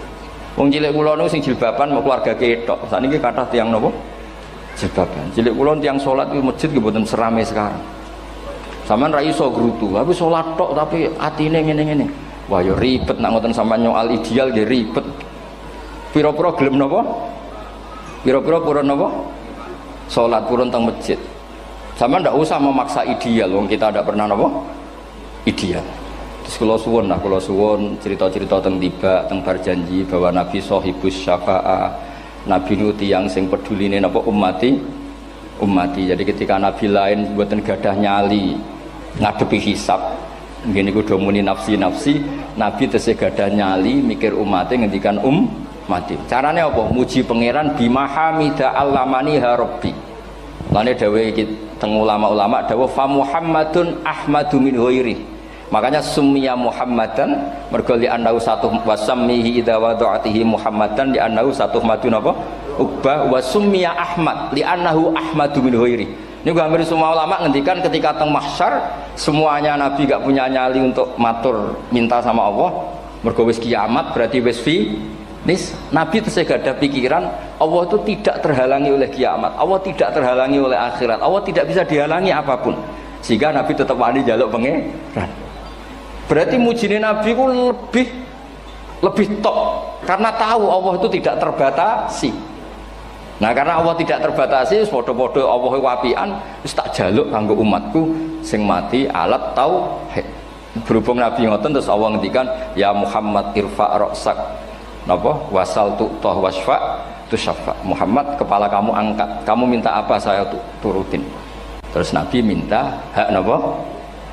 Wong cilik kula niku sing jilbaban mau keluarga ketok. Saniki kathah tiyang napa? Jilbaban. Cilik kula tiyang salat di masjid nggih mboten serame sekarang. Sampeyan ra iso grutu, tapi salat tok tapi atine ngene-ngene. Wah ya ribet nak ngoten sampeyan nyoal ideal nggih ribet. Pira-pira gelem napa? Pira-pira purun napa? Salat purun teng masjid. Sampeyan ndak usah memaksa ideal, wong kita ndak pernah napa? Ideal. Terus kula suwun cerita-cerita teng tiba teng berjanji bahwa Nabi sahibus syafa'ah. Nabi nu tiyang sing peduline napa ummati. Jadi ketika Nabi lain mboten gadah nyali ngadepi hisab. Ngene niku do muni nafsi, Nabi tesih gadah nyali mikir umate ngendikan mati. Carane apa? Muji pangeran bima hamida allamani ha rabbi. Lane dawuh iki teng ulama-ulama dawuh fa Muhammadun ahmadu min ghairi. Makanya summiya Muhammadan mergo li annahu satu wasammihi idza wada'atihi Muhammadan li annahu satu madun apa? Uqbah wa summiya Ahmad li annahu ahmadu min ghairi. Ini hampir semua ulama ngendikan ketika teng mahsyar semuanya Nabi gak punya nyali untuk matur minta sama Allah. Mergo wis kiamat berarti wis nis Nabi tesih gak ada pikiran Allah itu tidak terhalangi oleh kiamat, Allah tidak terhalangi oleh akhirat, Allah tidak bisa dihalangi apapun, sehingga Nabi tetap wani jaluk pangeran. Berarti mujine Nabi ku lebih top karena tahu Allah itu tidak terbatasi. Nah karena Allah tidak terbatasi, podo-podo Allah wapian, wis tak jaluk kanggo umatku sing mati alat tauhid. Berhubung Nabi ngoten terus Allah ngendikan ya Muhammad irfa ra'sak napa wasal tu'tah wasfa tusyafa. Muhammad kepala kamu angkat, kamu minta apa saya turutin. Terus Nabi minta hak napa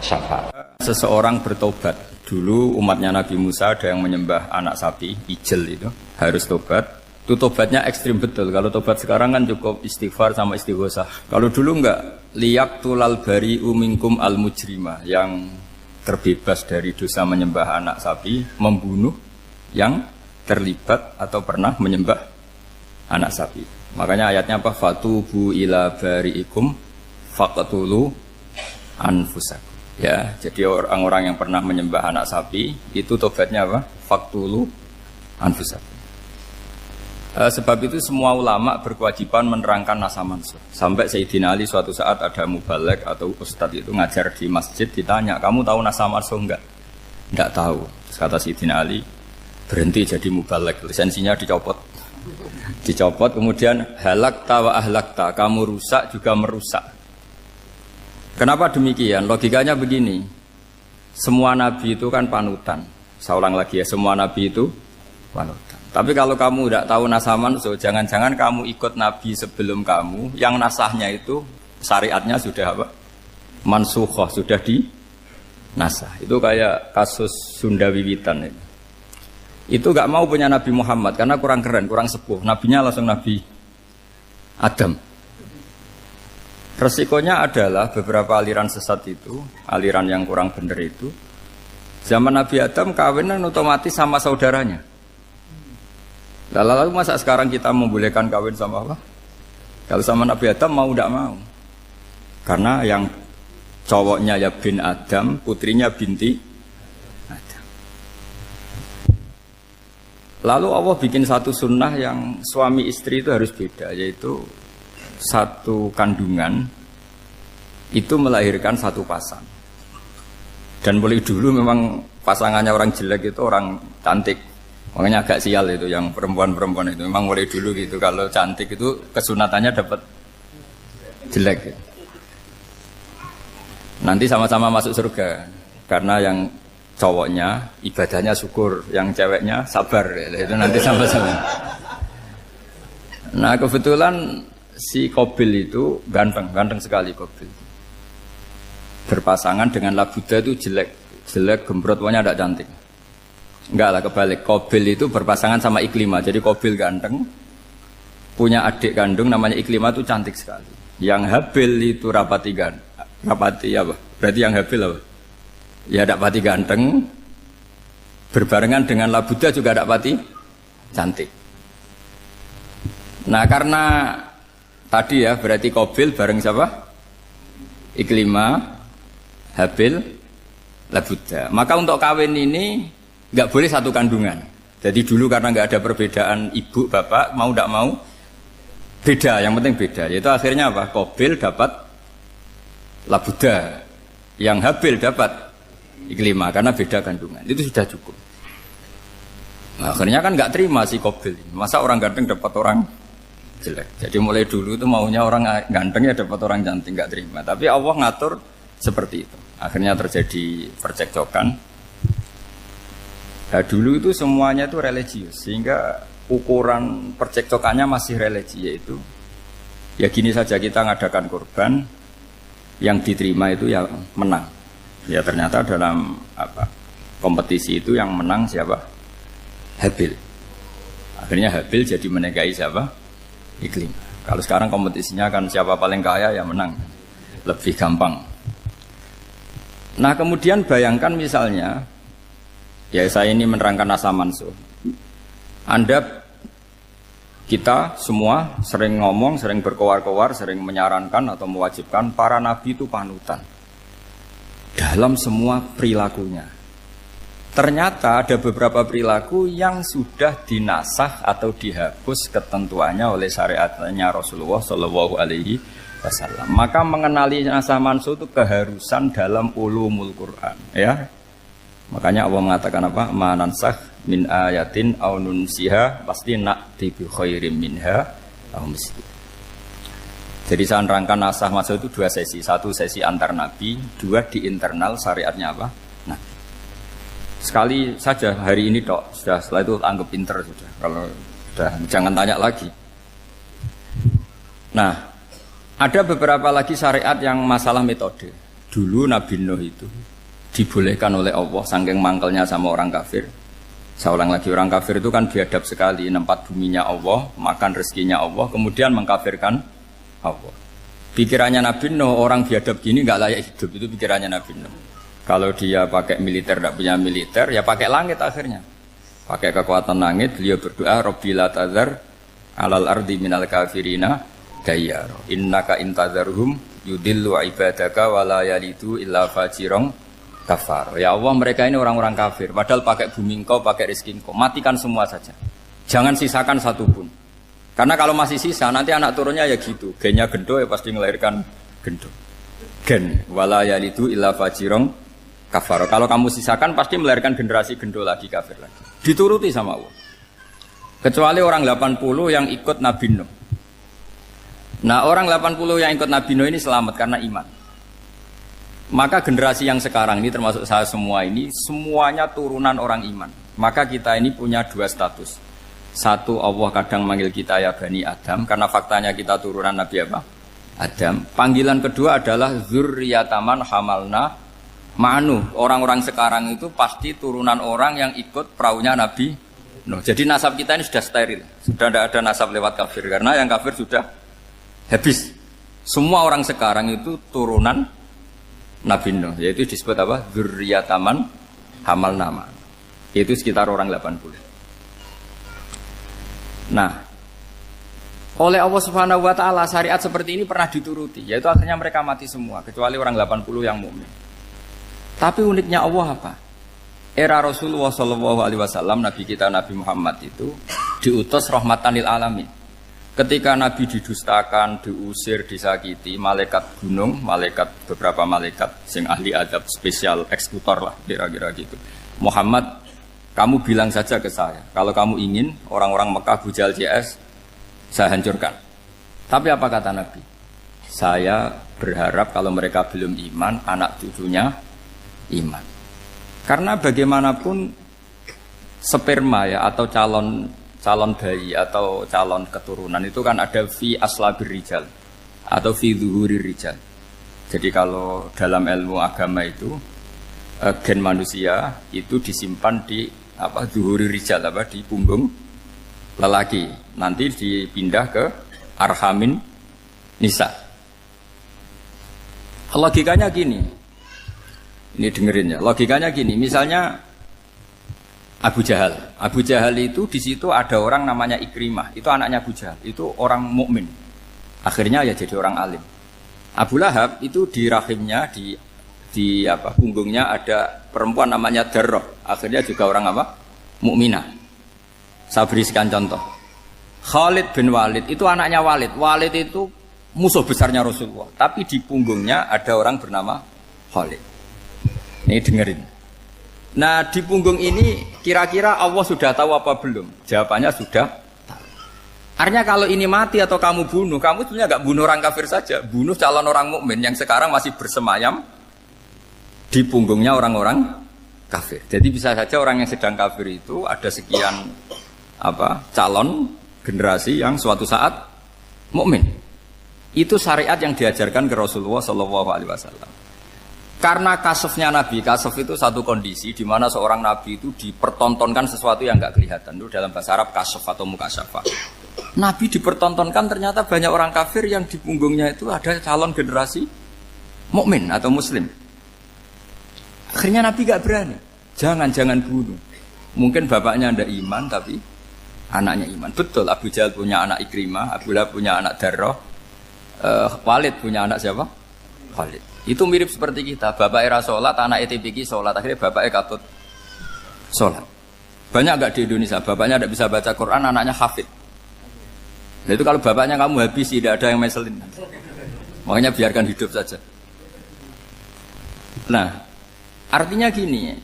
syafaat. Seseorang bertobat. Dulu umatnya Nabi Musa ada yang menyembah anak sapi, ijel itu harus tobat. Itu tobatnya ekstrim betul. Kalau tobat sekarang kan cukup istighfar sama istighosah. Kalau dulu enggak, liyak tulal bari umingkum al mujrima, yang terbebas dari dosa menyembah anak sapi, membunuh yang terlibat atau pernah menyembah anak sapi. Makanya ayatnya apa? Fatubu ila bari'ikum faqtulu anfusakum. Ya, jadi orang-orang yang pernah menyembah anak sapi itu tobatnya apa? Faqtulu anfusakum. Sebab itu semua ulama berkewajiban menerangkan nasa mansur. Sampai Sayyidina Ali suatu saat ada mubalek atau ustadz itu ngajar di masjid, ditanya, kamu tahu nasa mansur enggak? Enggak tahu. Terus kata Sayyidina Ali, berhenti jadi mubalek, lisensinya dicopot. Dicopot, kemudian halakta wa ahlakta, kamu rusak juga merusak. Kenapa demikian? Logikanya begini, semua nabi itu kan panutan. Saya ulang lagi ya, semua nabi itu panutan. Tapi kalau kamu tidak tahu nasaman, so jangan-jangan kamu ikut nabi sebelum kamu, yang nasahnya itu syariatnya sudah apa? Mansukhoh, sudah di nasah. Itu kayak kasus Sunda Wiwitan itu. Itu gak mau punya Nabi Muhammad karena kurang keren, kurang sepuh. Nabinya langsung Nabi Adam. Resikonya adalah beberapa aliran sesat itu, aliran yang kurang benar itu, zaman Nabi Adam kawinan otomatis sama saudaranya. Lalu masa sekarang kita membolehkan kawin sama apa? Kalau sama Nabi Adam mau tidak mau. Karena yang cowoknya ya bin Adam, putrinya binti Adam. Lalu Allah bikin satu sunnah yang suami istri itu harus beda, yaitu satu kandungan itu melahirkan satu pasang. Dan mulai dulu memang pasangannya orang jelek itu orang cantik, Makanya agak sial itu yang perempuan-perempuan itu. Memang mulai dulu gitu kalau cantik itu kesunatannya dapat jelek. Gitu. Nanti sama-sama masuk surga karena yang cowoknya ibadahnya syukur, yang ceweknya sabar. Itu nanti sama-sama. Nah kebetulan si Qabil itu ganteng sekali Qabil. Berpasangan dengan Labuda itu jelek gembrot, pokoknya tidak cantik. Enggak lah, kebalik. Qabil itu berpasangan sama Iklimah. Jadi Qabil ganteng, punya adik kandung namanya Iklimah itu cantik sekali. Yang Habil itu rapati apa? Berarti yang Habil apa? Ya dapati ganteng, berbarengan dengan Labuda juga dapati cantik. Nah karena tadi ya berarti Qabil bareng siapa? Iklimah, Habil, Labuda. Maka untuk kawin ini nggak boleh satu kandungan. Jadi dulu karena nggak ada perbedaan ibu bapak, mau tidak mau beda. Yang penting beda. Yaitu akhirnya apa? Qabil dapat Labuda, yang Habil dapat Iklimah karena beda kandungan. Itu sudah cukup. Nah, akhirnya kan nggak terima si Qabil. Masa orang ganteng dapat orang jelek. Jadi mulai dulu itu maunya orang ganteng ya dapat orang cantik, nggak terima. Tapi Allah ngatur seperti itu. Akhirnya terjadi percekcokan. Nah, dulu itu semuanya itu religius, sehingga ukuran percekcokannya masih religi, yaitu ya gini saja, kita ngadakan kurban, yang diterima itu ya menang. Ya ternyata dalam kompetisi itu yang menang siapa? Habil. Akhirnya Habil jadi menikahi siapa? Iklimah. Kalau sekarang kompetisinya kan siapa paling kaya ya menang, lebih gampang. Nah kemudian bayangkan misalnya, ya saya ini menerangkan asa mansuh. Kita semua sering ngomong, sering berkoar-koar, sering menyarankan atau mewajibkan para nabi itu panutan dalam semua perilakunya. Ternyata ada beberapa perilaku yang sudah dinasakh atau dihapus ketentuannya oleh syariatnya Rasulullah Shallallahu Alaihi Wasallam. Maka mengenali asa mansuh itu keharusan dalam ulumul Quran. Ya, makanya Allah mengatakan apa? Manansakh min ayatin aw nunsiha pasti na'ti bi khairim minha aw misli. Jadi saya nerangkan nasah masuk itu dua sesi. Satu sesi antar nabi, dua di internal syariatnya apa? Nah, sekali saja hari ini tok, sudah setelah itu anggap pinter sudah. Kalau sudah jangan tanya lagi. Nah, ada beberapa lagi syariat yang masalah metode. Dulu Nabi Nuh itu dibolehkan oleh Allah saking mangkelnya sama orang kafir. Saya ulang lagi, orang kafir itu kan biadab sekali, nempat buminya Allah, makan rezekinya Allah, kemudian mengkafirkan Allah. Pikirannya Nabi Nuh, orang biadab gini nggak layak hidup, itu pikirannya Nabi Nuh. Kalau dia pakai militer, tidak punya militer, ya pakai langit akhirnya. Pakai kekuatan langit, beliau berdoa, Rabbi la tazar alal ardi minal kafirina dayyar. Innaka intazarhum yudillu ibadaka wala yalidu illa fajirong kafar. Ya Allah, mereka ini orang-orang kafir, padahal pakai bumi engkau, pakai rezeki engkau, matikan semua saja. Jangan sisakan satupun. Karena kalau masih sisa, nanti anak turunnya ya gitu. Gennya gendo ya pasti melahirkan gendo. Gen, wala yalidu illa fajirong kafar. Kalau kamu sisakan pasti melahirkan generasi gendo lagi, kafir lagi. Dituruti sama Allah. Kecuali orang 80 yang ikut Nabi Nuh. Nah orang 80 yang ikut Nabi Nuh ini selamat karena iman. Maka generasi yang sekarang ini termasuk saya semua ini, semuanya turunan orang iman. Maka kita ini punya dua status. Satu, Allah kadang manggil kita ya Bani Adam, karena faktanya kita turunan Nabi apa? Adam. Panggilan kedua adalah Zurriyataman Hamalna Ma'anu. Orang-orang sekarang itu pasti turunan orang yang ikut perahunya Nabi Nuh. Jadi nasab kita ini sudah steril. Sudah tidak ada nasab lewat kafir, karena yang kafir sudah habis. Semua orang sekarang itu turunan Nabi Nuh, yaitu disebut apa? Zurriyataman Hamalna Ma'anu. Itu sekitar orang 80. Nah, oleh Allah Subhanahu wa taala syariat seperti ini pernah dituruti, yaitu akhirnya mereka mati semua kecuali orang 80 yang mukmin. Tapi uniknya Allah apa? Era Rasulullah sallallahu alaihi wasallam, nabi kita Nabi Muhammad itu diutus rahmatan lil alamin. Ketika Nabi didustakan, diusir, disakiti, malaikat gunung, beberapa malaikat sing ahli adab spesial eksekutor lah kira-kira gitu. Muhammad Kamu bilang saja ke saya, kalau kamu ingin orang-orang Mekah Abu Jahal CS, saya hancurkan. Tapi apa kata Nabi? Saya berharap kalau mereka belum iman, anak cucunya iman. Karena bagaimanapun sperma ya, atau calon bayi atau calon keturunan itu kan ada fi aslabir rijal atau fi zuhurir rijal. Jadi kalau dalam ilmu agama itu gen manusia itu disimpan di zuhurir rijal, di punggung lelaki, nanti dipindah ke arhamin nisa. Logikanya gini, ini dengerin ya, logikanya gini, misalnya Abu Jahal itu di situ ada orang namanya Ikrimah, itu anaknya Abu Jahal, itu orang mukmin, akhirnya ya jadi orang alim. Abu Lahab itu di rahimnya, di punggungnya ada perempuan namanya Darroh, akhirnya juga orang mukminah. Saya berikan contoh. Khalid bin Walid itu anaknya Walid. Walid itu musuh besarnya Rasulullah, tapi di punggungnya ada orang bernama Khalid. Ini dengerin. Nah, di punggung ini kira-kira Allah sudah tahu apa belum? Jawabannya sudah tahu. Artinya kalau ini mati atau kamu bunuh, kamu sebenarnya nggak bunuh orang kafir saja, bunuh calon orang mukmin yang sekarang masih bersemayam di punggungnya orang-orang kafir. Jadi bisa saja orang yang sedang kafir itu ada sekian calon generasi yang suatu saat mukmin. Itu syariat yang diajarkan ke Rasulullah SAW. Karena kasofnya Nabi, kasof itu satu kondisi di mana seorang Nabi itu dipertontonkan sesuatu yang nggak kelihatan. Itu dalam bahasa Arab kasof atau mukasyafa. Nabi dipertontonkan ternyata banyak orang kafir yang di punggungnya itu ada calon generasi mukmin atau muslim. Akhirnya Nabi gak berani. Jangan bunuh. Mungkin bapaknya ada iman tapi anaknya iman. Betul, Abu Jahal punya anak Ikrimah, Abu Lahab punya anak Darroh, Walid punya anak siapa? Walid. Itu mirip seperti kita. Bapak era sholat, anak ETPK sholat, akhirnya bapaknya katut sholat. Banyak gak di Indonesia? Bapaknya tidak bisa baca Quran, anaknya hafid. Nah, itu kalau bapaknya kamu habis, tidak ada yang meselin. Makanya biarkan hidup saja. Nah, artinya gini,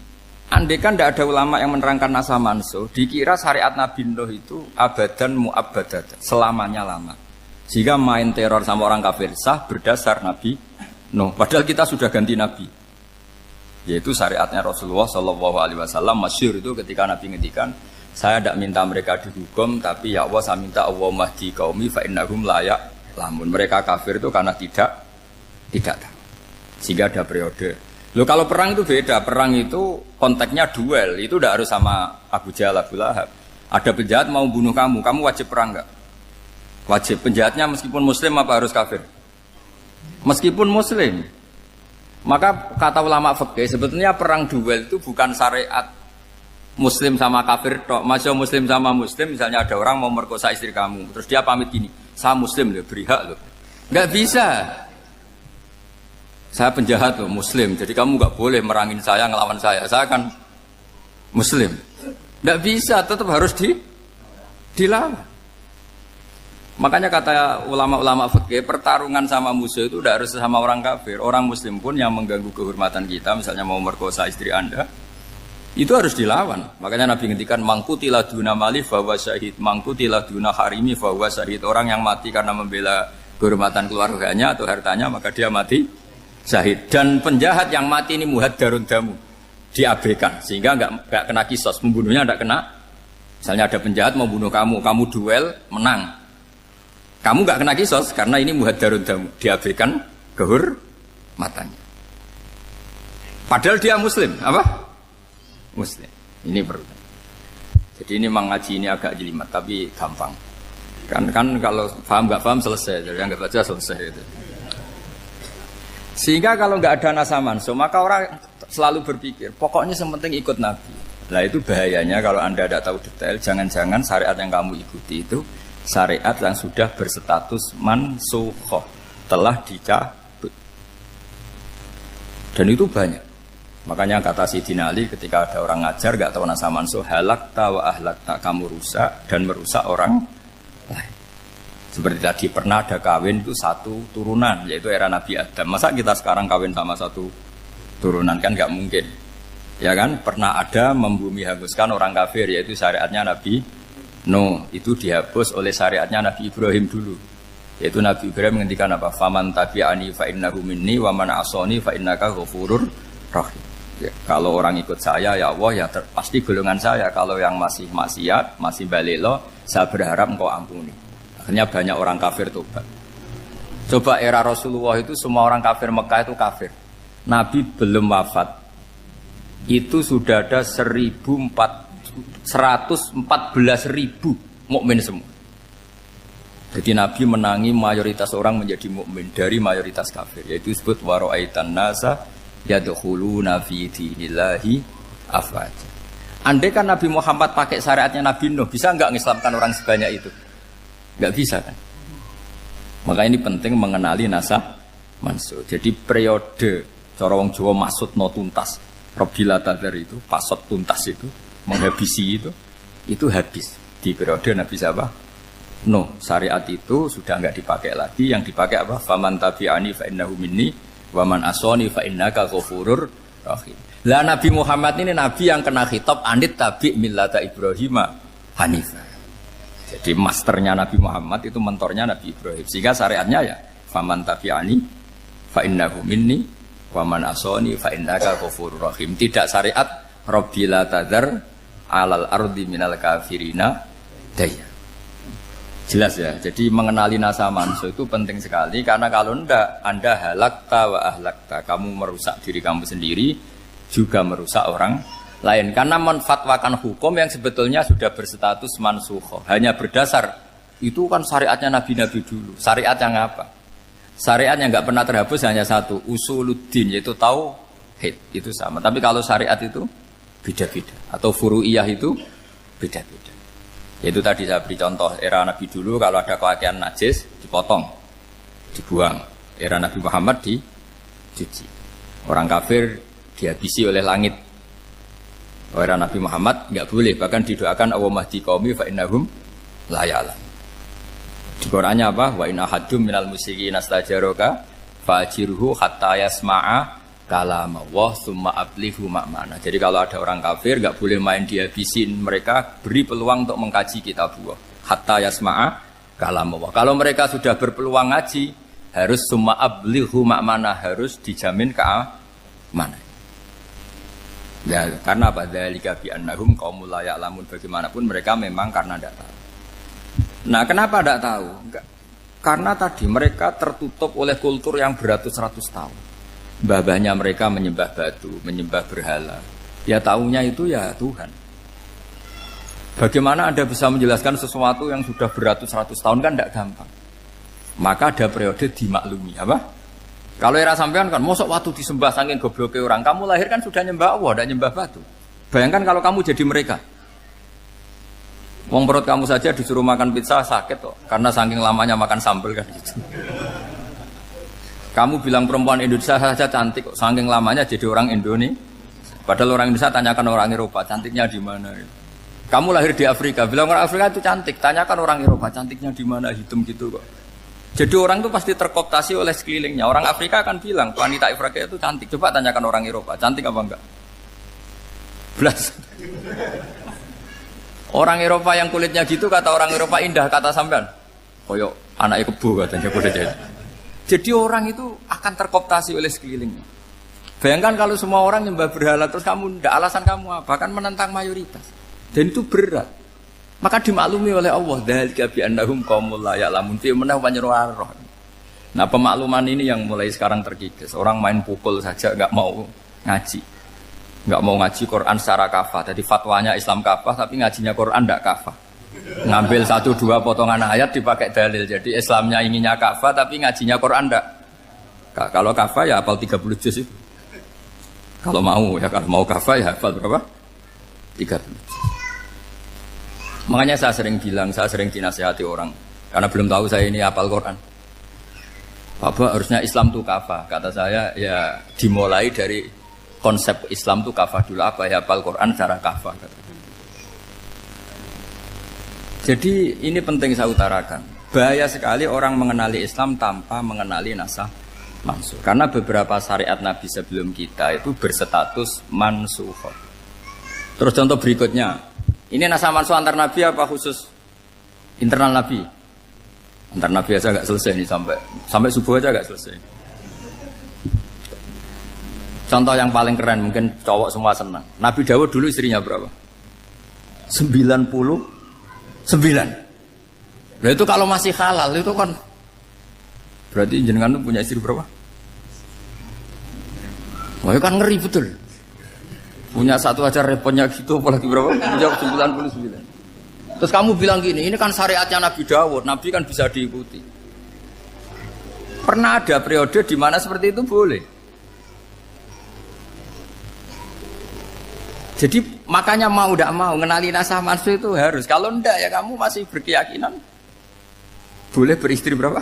andaikan tidak ada ulama yang menerangkan nasa mansuh, dikira syariat Nabi Nuh itu abadan mu'abbadat, selamanya lama. Jika main teror sama orang kafir sah berdasar Nabi Nuh. Padahal kita sudah ganti Nabi. Yaitu syariatnya Rasulullah SAW masyhur itu ketika Nabi ngendikan, saya tidak minta mereka dihukum, tapi ya Allah saya minta Allah mahdi qaumi fa innahum layak lamun. Mereka kafir itu karena tidak tahu. Sehingga ada periode. Loh kalau perang itu beda, perang itu konteksnya duel, itu tidak harus sama Abu Jahal, Abu Lahab. Ada penjahat mau bunuh kamu wajib perang enggak? Wajib. Penjahatnya meskipun muslim apa harus kafir? Meskipun muslim. Maka kata ulama fikih sebetulnya perang duel itu bukan syariat muslim sama kafir tok. Masih muslim sama muslim, misalnya ada orang mau merkosa istri kamu, terus dia pamit gini, saya muslim loh, beri hak loh. Enggak bisa. Saya penjahat loh, muslim, jadi kamu nggak boleh merangin saya, ngelawan saya kan muslim. Nggak bisa, tetap harus dilawan. Makanya kata ulama-ulama fikih, pertarungan sama musuh itu tidak harus sama orang kafir. Orang muslim pun yang mengganggu kehormatan kita, misalnya mau merkosa istri Anda, itu harus dilawan. Makanya Nabi ngendikan, mangkutilah duna mali fahuwa syahid, mangkutilah duna harimi fahuwa syahid. Orang yang mati karena membela kehormatan keluarganya atau hartanya, maka dia mati syahid. Dan penjahat yang mati ini muhaddarun damu, diabaikan sehingga enggak kena kisos, pembunuhnya enggak kena. Misalnya ada penjahat mau bunuh kamu duel menang, kamu enggak kena kisos karena ini muhaddarun damu, diabaikan kehormatannya. Padahal dia muslim, apa? Muslim. Ini perlu. Jadi ini mengaji ini agak jelimet tapi gampang. Kan kalau paham enggak paham selesai, jadi enggak baca selesai itu. Sehingga kalau nggak ada nasa mansuh, maka orang selalu berpikir, pokoknya sementing ikut Nabi. Nah itu bahayanya kalau Anda tidak tahu detail, jangan-jangan syariat yang kamu ikuti itu syariat yang sudah berstatus mansukhoh, telah dicabut. Dan itu banyak. Makanya kata Sayyidina Ali ketika ada orang ngajar nggak tahu nasa mansuh, halakta wa ahlakta, kamu rusak dan merusak orang lain. Seperti tadi pernah ada kawin itu satu turunan, yaitu era Nabi Adam. Masa kita sekarang kawin sama satu turunan, kan nggak mungkin. Ya kan, pernah ada membumi hanguskan orang kafir, yaitu syariatnya Nabi Nuh. Itu dihapus oleh syariatnya Nabi Ibrahim dulu. Yaitu Nabi Ibrahim menghentikan apa? Faman tabi'ani fa innahu minni wa man asani fa innaka ghafurur rahim. Ya, kalau orang ikut saya ya Allah ya pasti golongan saya. Kalau yang masih maksiat, masih balelo, saya berharap engkau ampuni. Akhirnya banyak orang kafir tobat. Coba era Rasulullah itu semua orang kafir Mekah itu kafir. Nabi belum wafat. Itu sudah ada 114.000 mukmin semua. Jadi Nabi menangi mayoritas orang menjadi mukmin dari mayoritas kafir. Yaitu disebut wara'aitan nasa yadkhuluna fi dinillahi afwaja. Andai kan Nabi Muhammad pakai syariatnya Nabi Nuh, bisa enggak mengislamkan orang sebanyak itu? Enggak bisa kan? Maka ini penting mengenali nasah mansur. Jadi periode cara wong Jawa maksud no tuntas. Robila tadar itu, pasot tuntas itu, menghabisi itu habis di periode Nabi siapa? Nuh. Syariat itu sudah enggak dipakai lagi, yang dipakai apa? Faman tabi'ani fa innahu minni wa man asani fa innaka ghafurur rahim. Lah Nabi Muhammad ini nabi yang kena khitab anit tabi' millata Ibrahim hanifah. Jadi masternya Nabi Muhammad itu mentornya Nabi Ibrahim. Sehingga syariatnya ya faman tabi'ani fa innahu minni wa man asani fa innaka ghafurur rahim. Tidak syariat rabbila tadzar alal ardi minal kafirina daya. Jelas ya, jadi mengenali nasa manso itu penting sekali. Karena kalau tidak, Anda halakta wa ahlakta, kamu merusak diri kamu sendiri, juga merusak orang lain. Karena menfatwakan hukum yang sebetulnya sudah berstatus mansukho, hanya berdasar, itu kan syariatnya nabi-nabi dulu. Syariat yang apa? Syariat yang nggak pernah terhapus hanya satu, usuluddin, yaitu tauhid, itu sama. Tapi kalau syariat itu beda-beda, atau furu'iyah itu beda-beda. Itu tadi saya beri contoh era Nabi dulu kalau ada pakaian najis dipotong, dibuang. Era Nabi Muhammad dicuci. Orang kafir dihabisi oleh langit. Era Nabi Muhammad nggak boleh, bahkan didoakan Allahumma hdi qaumi fa innahum la ya'lamun. Di Qur'annya apa? Wa inna haddum minal musyrikin astajaraka fa'jirhu hatta yasma'a kalamullah summa ablihu ma'mana. Jadi kalau ada orang kafir enggak boleh main dihabisin, mereka beri peluang untuk mengkaji kitabullah hatta yasma'a kalamullah. Kalau mereka sudah berpeluang ngaji, harus summa ablihu ma'mana, harus dijamin keamanan. Ya, karena apa? Dzalika bi annahum qaumul la ya'lamun. Bagaimanapun mereka memang karena tidak tahu. Nah, kenapa tidak tahu? Enggak. Karena tadi mereka tertutup oleh kultur yang beratus-ratus tahun. Mbah-mbahnya mereka menyembah batu, menyembah berhala. Ya tahunya itu ya Tuhan. Bagaimana Anda bisa menjelaskan sesuatu yang sudah beratus-ratus tahun kan tidak gampang. Maka ada periode dimaklumi, apa? Kalau era sampean kan mosok waktu disembah saking gobloke orang, kamu lahir kan sudah nyembah Allah, tidak nyembah batu. Bayangkan kalau kamu jadi mereka. Wong perut kamu saja disuruh makan pizza sakit kok, karena saking lamanya makan sambal kan gitu. Kamu bilang perempuan Indonesia saja cantik kok, saking lamanya jadi orang Indonesia. Padahal orang Indonesia tanyakan orang Eropa, cantiknya di mana? Kamu lahir di Afrika, bilang orang Afrika itu cantik, tanyakan orang Eropa, cantiknya di mana? Hitam gitu kok. Jadi orang itu pasti terkooptasi oleh sekelilingnya. Orang Afrika akan bilang wanita Afrika itu cantik. Coba tanyakan orang Eropa, cantik apa enggak? Belas. Orang Eropa yang kulitnya gitu kata orang Eropa indah, kata sampean. Koyok anaknya kebo katanya kode jadi. Jadi orang itu akan terkooptasi oleh sekelilingnya. Bayangkan kalau semua orang nyembah berhala terus kamu ndak, alasan kamu apa? Kan menentang mayoritas. Dan itu berat. Maka dimaklumi oleh Allah, dzalika bi annahum qaumul la ya'lamun fi manah panyeruarah. Nah, pemakluman ini yang mulai sekarang terkikis. Orang main pukul saja enggak mau ngaji. Enggak mau ngaji Quran secara kafah. Jadi fatwanya Islam kafah tapi ngajinya Quran enggak kafah. Ngambil 1-2 potongan ayat dipakai dalil. Jadi Islamnya inginnya kafah tapi ngajinya Quran enggak. Kalau kafah ya hafal 30 juz itu. Kalau mau ya, kalau mau kafah ya hafal berapa? 30 juz. Makanya saya sering bilang, saya sering dinasihati orang karena belum tahu saya ini hafal Quran. Bapak harusnya Islam itu kafah. Kata saya ya dimulai dari konsep Islam itu kafah dulu. Apa ya hafal Quran secara kafah. Jadi ini penting saya utarakan. Bahaya sekali orang mengenali Islam tanpa mengenali nasah mansukh. Karena beberapa syariat Nabi sebelum kita itu berstatus mansukh. Terus contoh berikutnya, ini naskah mansukh antar Nabi apa khusus internal Nabi? Antar Nabi aja nggak selesai nih sampai subuh aja nggak selesai. Contoh yang paling keren mungkin cowok semua senang. Nabi Dawud dulu istrinya berapa? 99. Nah itu kalau masih halal itu kan berarti jenengan tuh punya istri berapa? Wah kan ngeri betul. Punya satu aja repotnya gitu apalagi berapa? Punya 99. Terus kamu bilang gini, ini kan syariatnya Nabi Dawud, Nabi kan bisa diikuti. Pernah ada periode di mana seperti itu boleh. Jadi makanya mau tidak mau ngenali naskah mansukh itu harus. Kalau enggak ya kamu masih berkeyakinan boleh beristri berapa?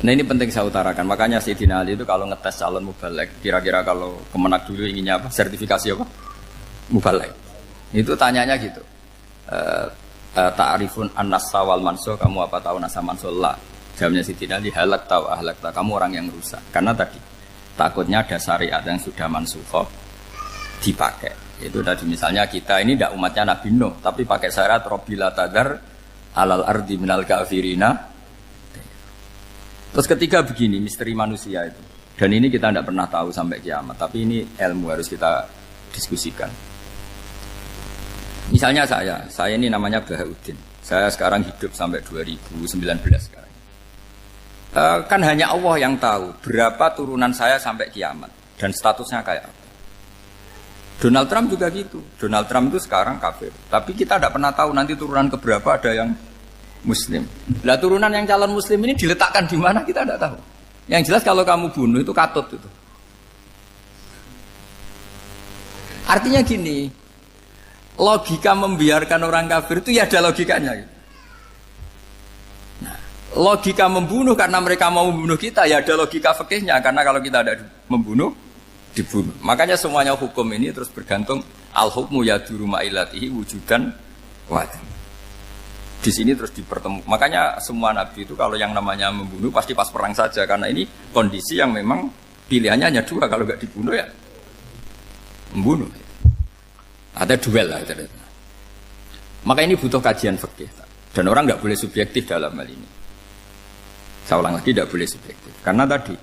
Nah ini penting saya utarakan. Makanya Sayyidina Ali itu kalau ngetes calon mubaligh, kira-kira kalau Kemenak dulu inginnya apa? Sertifikasi apa? Mubaligh. Itu tanyanya gitu. Ta'rifun an-nassa wal mansukh, kamu apa tahu naskah mansukh? La. Jawabnya Sayyidina Ali, halak tahu ahlak tahu. Kamu orang yang rusak. Karena tadi takutnya ada syariat yang sudah mansukh dipakai. Itu tadi misalnya kita ini tidak umatnya Nabi Nuh, tapi pakai syariat Robbila tadar alal ardi minal kafirina. Terus ketiga begini, misteri manusia itu. Dan ini kita tidak pernah tahu sampai kiamat, tapi ini ilmu harus kita diskusikan. Misalnya saya ini namanya Bahauddin. Saya sekarang hidup sampai 2019 sekarang. Kan hanya Allah yang tahu berapa turunan saya sampai kiamat dan statusnya kayak apa. Donald Trump juga gitu. Donald Trump itu sekarang kafir, tapi kita tidak pernah tahu nanti turunan keberapa ada yang Muslim. Lah turunan yang calon Muslim ini diletakkan di mana kita tidak tahu. Yang jelas kalau kamu bunuh itu katut itu. Artinya gini, logika membiarkan orang kafir itu ya ada logikanya. Gitu. Logika membunuh karena mereka mau membunuh kita ya ada logika fikihnya, karena kalau kita ada membunuh dibunuh. Makanya semuanya hukum ini terus bergantung al-hukmu yaduru ma'ilatihi wujudan wa'adam. Di sini terus dipertemukan. Makanya semua nabi itu kalau yang namanya membunuh pasti pas perang saja, karena ini kondisi yang memang pilihannya hanya dua, kalau nggak dibunuh ya membunuh. Ada duel lah. Maka ini butuh kajian fikih dan orang nggak boleh subjektif dalam hal ini. Saya ulang lagi, tidak boleh subjektif. Karena tadi,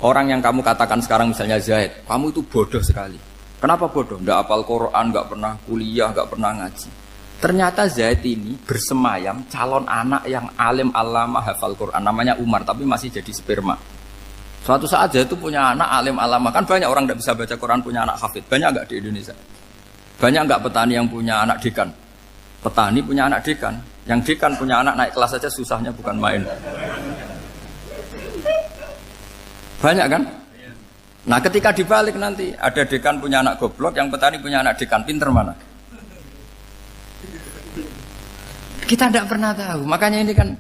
orang yang kamu katakan sekarang misalnya Zaid, kamu itu bodoh sekali. Kenapa bodoh? Tidak hafal Quran, nggak pernah kuliah, nggak pernah ngaji. Ternyata Zaid ini bersemayam calon anak yang alim alama hafal Quran. Namanya Umar, tapi masih jadi sperma. Suatu saat Zaid itu punya anak alim alama. Kan banyak orang tidak bisa baca Quran punya anak hafid. Banyak nggak di Indonesia? Banyak nggak petani yang punya anak dekan? Petani punya anak dekan. Yang dekan punya anak naik kelas saja susahnya bukan main. Banyak kan? Nah ketika dibalik nanti ada dekan punya anak goblok, yang petani punya anak dekan, pinter mana? Kita tidak pernah tahu. Makanya ini kan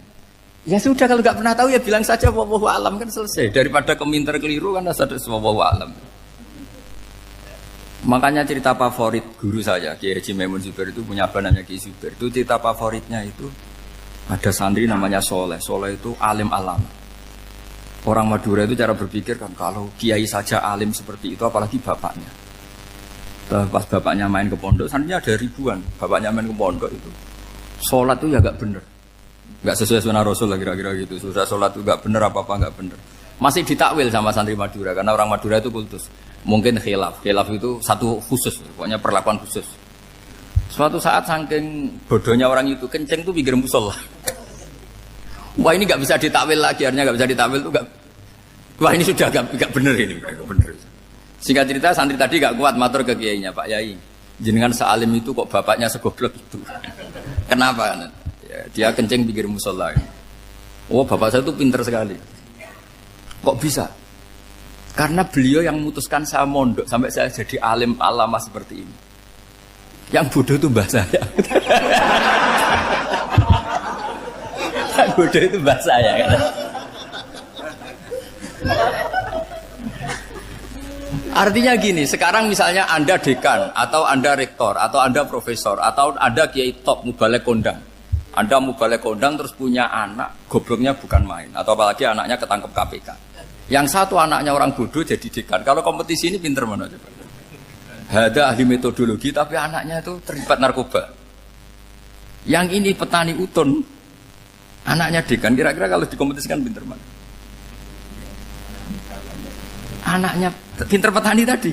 ya sudah, kalau nggak pernah tahu ya bilang saja wallahu alam, kan selesai. Daripada keminter keliru kan ada wallahu alam. Makanya cerita favorit guru saya, Kiai Haji Maimun Zubair itu punya apa namanya Kiai Zubair. Itu cerita favoritnya itu ada santri namanya Soleh. Soleh itu alim alama. Orang Madura itu cara berpikir kan kalau kiai saja alim seperti itu, apalagi bapaknya. Pas bapaknya main ke pondok, santrinya ada ribuan. Bapaknya main ke pondok itu, sholat itu ya gak bener, gak sesuai sunnah Rasul lah kira-kira gitu. Sudah sholat itu gak bener, apa-apa gak bener. Masih ditakwil sama santri Madura, karena orang Madura itu kultus. Mungkin khilaf itu satu khusus, pokoknya perlakuan khusus. Suatu saat saking bodohnya orang itu, kenceng tuh pinggir musola. Wah ini nggak bisa ditakwil lagi, akhirnya nggak bisa ditakwil tuh nggak. Wah ini sudah nggak bener ini, nggak bener. Singkat cerita santri tadi nggak kuat matur ke kiainya, Pak Yai, jenengan sealim itu kok bapaknya segoblok itu. Kenapa? Ya, dia kenceng pinggir musola. Oh bapak saya itu pinter sekali. Kok bisa? Karena beliau yang memutuskan saya mondok sampai saya jadi alim alama seperti ini. Yang bodoh itu mbah saya. Yang bodoh itu mbah saya. Artinya gini, sekarang misalnya Anda dekan, atau Anda rektor, atau Anda profesor, atau Anda kiai top, mubalek kondang. Anda mau balik kondang terus punya anak, gobloknya bukan main. Atau apalagi anaknya ketangkep KPK. Yang satu anaknya orang bodoh jadi dekan. Kalau kompetisi ini pinter mana coba? Ada ahli metodologi tapi anaknya itu terlibat narkoba. Yang ini petani utun, anaknya dekan. Kira-kira kalau dikompetisikan pinter mana? Anaknya pinter petani tadi.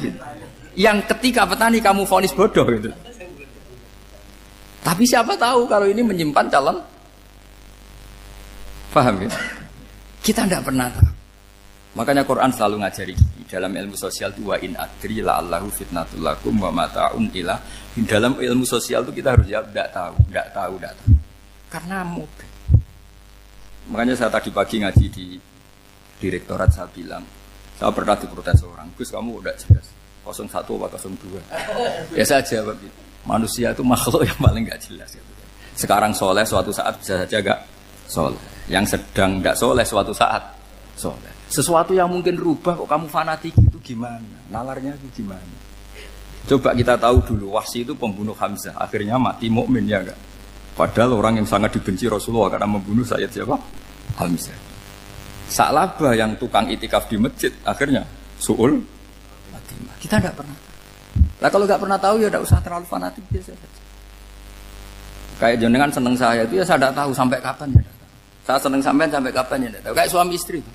Yang ketika petani kamu vonis bodoh gitu. Tapi siapa tahu kalau ini menyimpan calon. Paham ya? Kita tidak pernah tahu. Makanya Quran selalu ngajari dalam ilmu sosial itu wa in adri la'allahu fitnatul lakum wa mata'un ila. Di dalam ilmu sosial itu kita harus jawab tidak tahu. Karena mudah. Makanya saya tadi pagi ngaji di direktorat saya bilang, saya pernah diprotes orang, Gus kamu udah jelas 01 atau 02. Ya saya jawab gitu. Manusia itu makhluk yang paling gak jelas gitu. Sekarang soleh suatu saat bisa saja gak soleh. Yang sedang gak soleh suatu saat soleh. Sesuatu yang mungkin rubah kok kamu fanatik itu gimana? Nalarnya itu gimana? Coba kita tahu dulu Wahsy itu pembunuh Hamzah, akhirnya mati mukmin ya enggak? Padahal orang yang sangat dibenci Rasulullah karena membunuh Sayyid siapa? Hamzah. Sa'labah yang tukang itikaf di masjid akhirnya su'ul Fatimah. Kita enggak pernah. Lah kalau enggak pernah tahu ya enggak usah terlalu fanatik biasa saja. Kayak jenengan seneng saya itu ya saya enggak tahu sampai kapan ya. Saya seneng sampean sampai kapan ya enggak tahu. Kayak suami istri itu.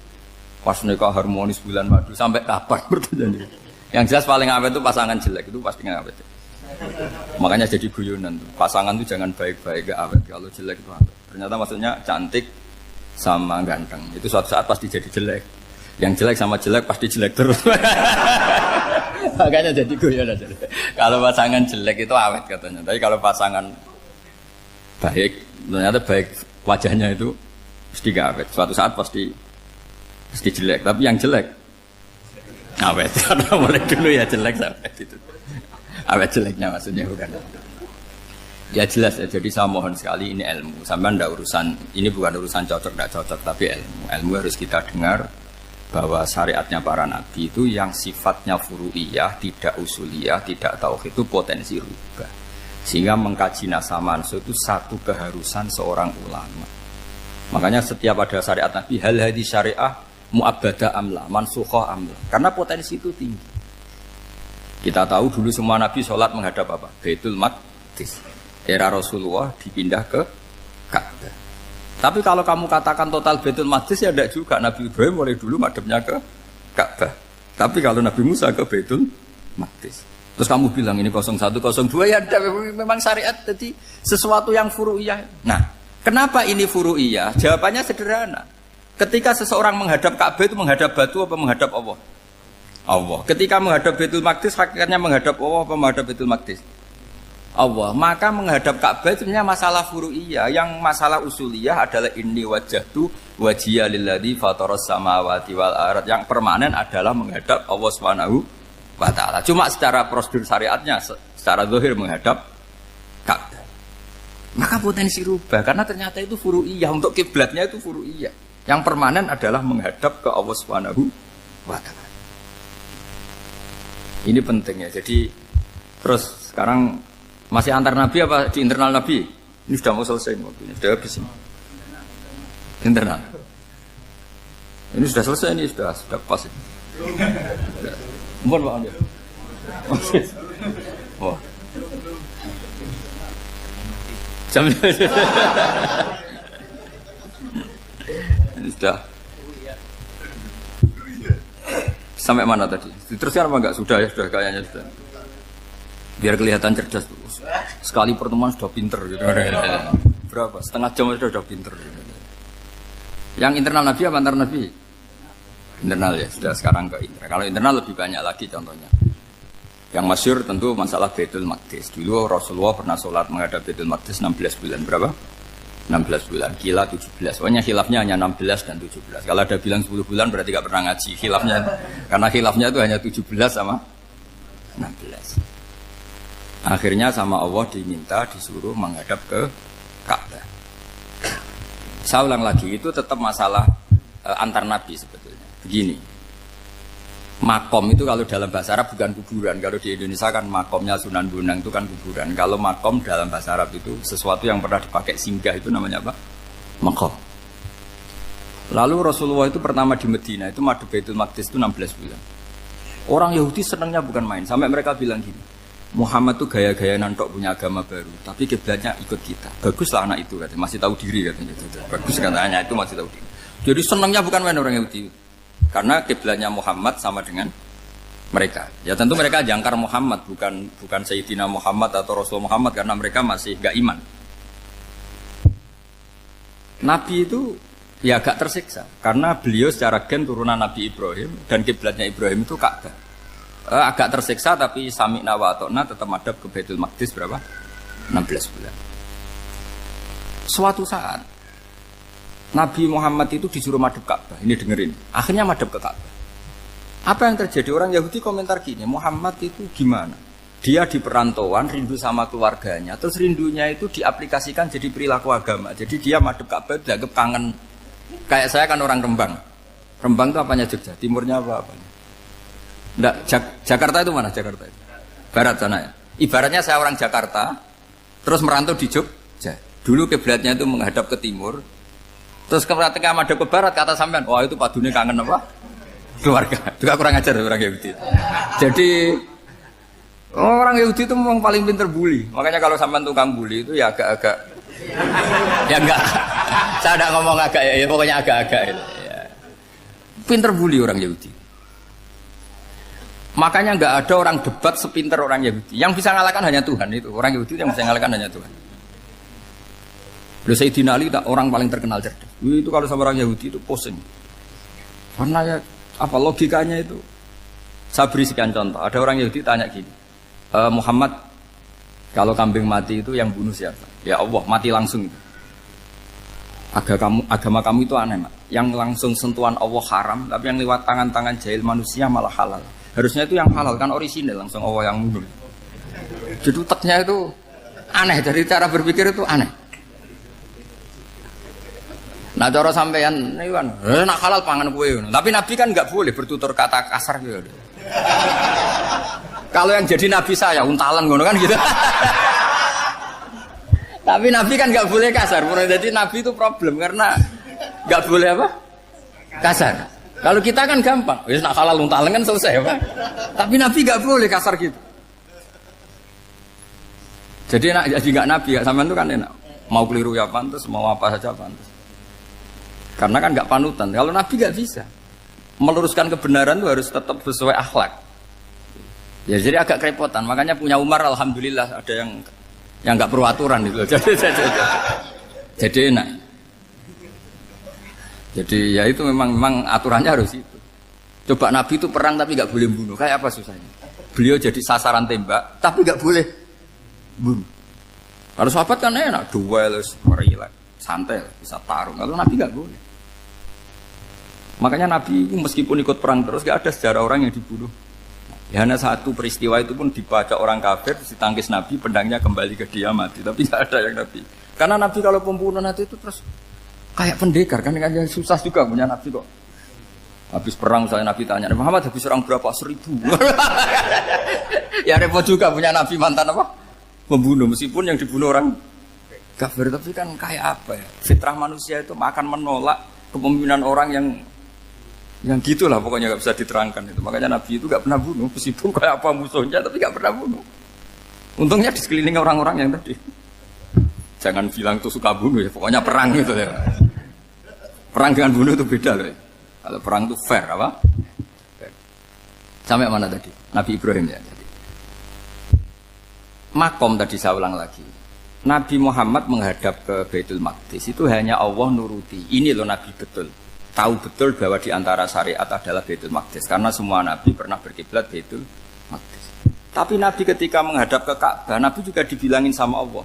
Pas nikah harmonis bulan madu sampai kapan bertanya. Yang jelas paling awet itu pasangan jelek itu pasti nggak awet. Makanya jadi guyonan tuh. Pasangan tuh jangan baik-baik gak awet. Kalau jelek itu awet. Ternyata maksudnya cantik sama ganteng. Itu suatu saat pasti jadi jelek. Yang jelek sama jelek pasti jelek terus. Makanya jadi guyonan. Kalau pasangan jelek itu awet katanya. Tapi kalau pasangan baik, ternyata baik wajahnya itu pasti gak awet. Suatu saat pasti jelek, tapi yang jelek awet. Karena mulai dulu ya jelek sampai itu. Awet jeleknya maksudnya bukan. Ya jelas ya. Jadi saya mohon sekali ini ilmu. Sampai ndak urusan ini bukan urusan cocok ndak cocok, tapi ilmu. Ilmu harus kita dengar bahwa syariatnya para nabi itu yang sifatnya furu'iyah, tidak usuliyah, tidak tauhid itu potensi rubah. Sehingga mengkaji nasab manusia itu satu keharusan seorang ulama. Makanya setiap ada syariat nabi hal hadis syariah mu'abbadah amla, mansukhah amla. Karena potensi itu tinggi. Kita tahu dulu semua nabi sholat menghadap apa? Baitul Maqdis. Era Rasulullah dipindah ke Ka'bah. Tapi kalau kamu katakan total Baitul Maqdis ya tidak juga. Nabi Ibrahim mulai dulu madhabnya ke Ka'bah. Tapi kalau Nabi Musa ke Baitul Maqdis. Terus kamu bilang ini 01, 02 ya memang syariat jadi sesuatu yang furu'iyah. Nah, kenapa ini furu'iyah? Jawabannya sederhana. Ketika seseorang menghadap Ka'bah itu menghadap batu apa menghadap Allah? Allah. Ketika menghadap Baitul Maqdis hakikatnya menghadap Allah apa menghadap Baitul Maqdis? Allah. Maka menghadap Ka'bah itu sebenarnya masalah furu'iyah. Yang masalah usuliyah adalah inni wajjahtu wajhiya lilladzi fataras samawati wal ardh. Yang permanen adalah menghadap Allah Subhanahu wa taala. Cuma secara prosedur syariatnya secara zahir menghadap Ka'bah. Maka potensi rubah karena ternyata itu furu'iyah. Untuk kiblatnya itu furu'iyah. Yang permanen adalah menghadap ke Allah Subhanahu wa taala. Ini penting ya. Jadi terus sekarang masih antar nabi apa di internal nabi? Ini sudah mau selesai waktunya, sudah habis ini. Internal. Ini sudah selesai ini sudah pas ini. Mohon Pak Andi. Oh. Jam sudah sampai mana tadi? Diteruskan apa enggak? Sudah ya, sudah kayaknya sudah. Biar kelihatan cerdas tuh. Sekali pertemuan sudah pinter gitu. Berapa? Setengah jam sudah pinter. Yang internal nabi apa antar nabi? Internal ya, sudah sekarang ke internal. Kalau internal lebih banyak lagi contohnya. Yang masyhur tentu masalah Baitul Maqdis. Dulu Rasulullah pernah sholat menghadap Baitul Maqdis 16 bulan. Berapa? 16 bulan, kila 17. Pokoknya khilafnya hanya 16 dan 17. Kalau ada bilang 10 bulan berarti gak pernah ngaji. Khilafnya, karena khilafnya itu hanya 17 sama 16. Akhirnya sama Allah diminta, disuruh menghadap ke Ka'bah. Saya ulang lagi, itu tetap masalah antar nabi sebetulnya. Begini, Makom itu kalau dalam bahasa Arab bukan kuburan. Kalau di Indonesia kan makomnya Sunan Bonang itu kan kuburan. Kalau makom dalam bahasa Arab itu sesuatu yang pernah dipakai singgah, itu namanya apa? Makom. Lalu Rasulullah itu pertama di Medina itu madhep Baitul Maqdis itu 16 bulan. Orang Yahudi senangnya bukan main. Sampai mereka bilang gini, Muhammad tuh gaya-gaya nantok punya agama baru, tapi kiblatnya ikut kita. Baguslah anak itu katanya, masih tahu diri katanya. Bagus katanya itu masih tahu diri. Jadi senangnya bukan main orang Yahudi. Karena kiblatnya Muhammad sama dengan mereka. Ya tentu mereka jangkar Muhammad, bukan Sayyidina Muhammad atau Rasul Muhammad, karena mereka masih gak iman. Nabi itu ya agak tersiksa karena beliau secara gen turunan Nabi Ibrahim dan kiblatnya Ibrahim itu Ka'bah. Agak tersiksa tapi sami'na wa ata'na tetap madhab ke Baitul Maqdis berapa? 16 bulan. Suatu saat Nabi Muhammad itu disuruh madhab Ka'bah. Ini dengerin. Akhirnya madhab ke Ka'bah. Apa yang terjadi? Orang Yahudi komentar gini, Muhammad itu gimana? Dia di perantauan, rindu sama keluarganya. Terus rindunya itu diaplikasikan jadi perilaku agama. Jadi dia madhab Ka'bah dianggap kangen. Kayak saya kan orang Rembang. Rembang itu apanya Jogja? Timurnya apa-apanya? Enggak, Jakarta itu mana Jakarta itu? Barat sana ya. Ibaratnya saya orang Jakarta, terus merantau di Jogja. Dulu kiblatnya itu menghadap ke timur. Terus ketika madhab ke barat, kata sampean, wah itu padunya kangen apa? Keluarga. Juga kurang ajar orang Yahudi. Jadi orang Yahudi itu memang paling pinter bully. Makanya kalau sampean tukang bully itu ya agak-agak, ya enggak. Saya tidak ngomong agak ya, pokoknya agak-agak. Ya. Pinter bully orang Yahudi. Makanya enggak ada orang debat sepinter orang Yahudi. Yang bisa ngalahkan hanya Tuhan itu. Orang Yahudi yang bisa ngalahkan hanya Tuhan. Sayyidina Ali orang paling terkenal cerdas. Itu kalau sama orang Yahudi itu pusing. Karena ya apa logikanya itu? Saya beri sekian contoh. Ada orang Yahudi tanya gini, Muhammad, kalau kambing mati itu yang bunuh siapa? Ya Allah, mati langsung itu. Agama kamu itu aneh, Mak. Yang langsung sentuhan Allah haram, tapi yang lewat tangan-tangan jahil manusia malah halal. Harusnya itu yang halal kan orisinal, langsung Allah yang bunuh. Jadi utaknya itu aneh, dari cara berpikir itu aneh. Nah cara sampean ini kan, nak halal pangan kue. Tapi Nabi kan nggak boleh bertutur kata kasar gitu. Kalau yang jadi Nabi saya untalan ngono kan gitu. Tapi Nabi kan nggak boleh kasar. Jadi Nabi itu problem karena nggak boleh apa? Kasar. Kalau kita kan gampang, wis nak halal untalan kan selesai apa? Tapi Nabi nggak boleh kasar gitu. Jadi nggak Nabi, sampean itu kan enak. Mau keliru ya pantas, mau apa saja pantas. Karena kan nggak panutan. Kalau Nabi nggak bisa meluruskan kebenaran itu harus tetap sesuai akhlak. Ya jadi agak kerepotan. Makanya punya Umar alhamdulillah ada yang nggak perlu aturan itu. Jadi enak. Jadi ya itu memang aturannya harus itu. Coba Nabi itu perang tapi nggak boleh bunuh. Kayak apa susahnya? Beliau jadi sasaran tembak tapi nggak boleh bunuh. Kalau sahabat kan enak, duel, relax, santai, bisa tarung. Kalau Nabi nggak boleh. Makanya Nabi meskipun ikut perang terus gak ada sejarah orang yang dibunuh. Ya hanya satu peristiwa itu pun dibaca orang kafir, ditangkis Nabi, pedangnya kembali ke dia mati. Tapi gak ada yang Nabi. Karena Nabi kalau pembunuh nanti itu terus kayak pendekar kan susah juga punya Nabi kok. Habis perang misalnya Nabi tanya, Muhammad habis perang berapa? 1000. Ya repot juga punya Nabi mantan apa? Pembunuh meskipun yang dibunuh orang kafir, tapi kan kayak apa ya? Fitrah manusia itu akan menolak kepemimpinan orang yang gitulah pokoknya nggak bisa diterangkan itu. Makanya Nabi itu nggak pernah bunuh meskipun kayak apa musuhnya tapi nggak pernah bunuh. Untungnya di sekeliling orang-orang yang tadi. Jangan bilang tuh suka bunuh ya, pokoknya perang gitu ya. Perang dengan bunuh itu beda loh. Ya. Kalau perang itu fair apa? Fair. Sampai mana tadi? Nabi Ibrahim ya. Makom tadi saya ulang lagi. Nabi Muhammad menghadap ke Baitul Maqdis itu hanya Allah nuruti. Ini loh Nabi betul. Tahu betul bahwa di antara syariat adalah Baitul Maqdis. Karena semua Nabi pernah berkiblat Baitul Maqdis. Tapi Nabi ketika menghadap ke Ka'bah, Nabi juga dibilangin sama Allah.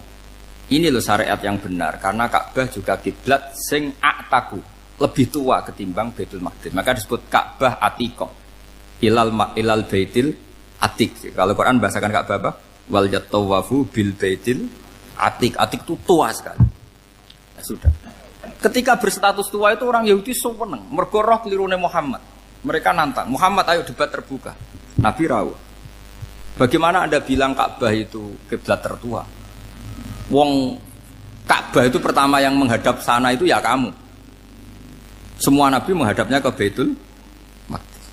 Ini loh syariat yang benar. Karena Ka'bah juga kiblat sing a'taku. Lebih tua ketimbang Baitul Maqdis. Maka disebut Ka'bah Atiqah. Ilal Baitil Atiq. Kalau Quran bahasakan Ka'bah apa? Wal yatawafu bil Baitil Atiq. Atiq itu tua sekali. Ya, sudah. Ketika berstatus tua itu orang Yahudi seneng, mergo roh kelirune Muhammad. Mereka nantang, Muhammad ayo debat terbuka. Nabi rawuh. Bagaimana Anda bilang Ka'bah itu kiblat tertua? Wong Ka'bah itu pertama yang menghadap sana itu ya kamu. Semua Nabi menghadapnya ke Baitul Maqdis.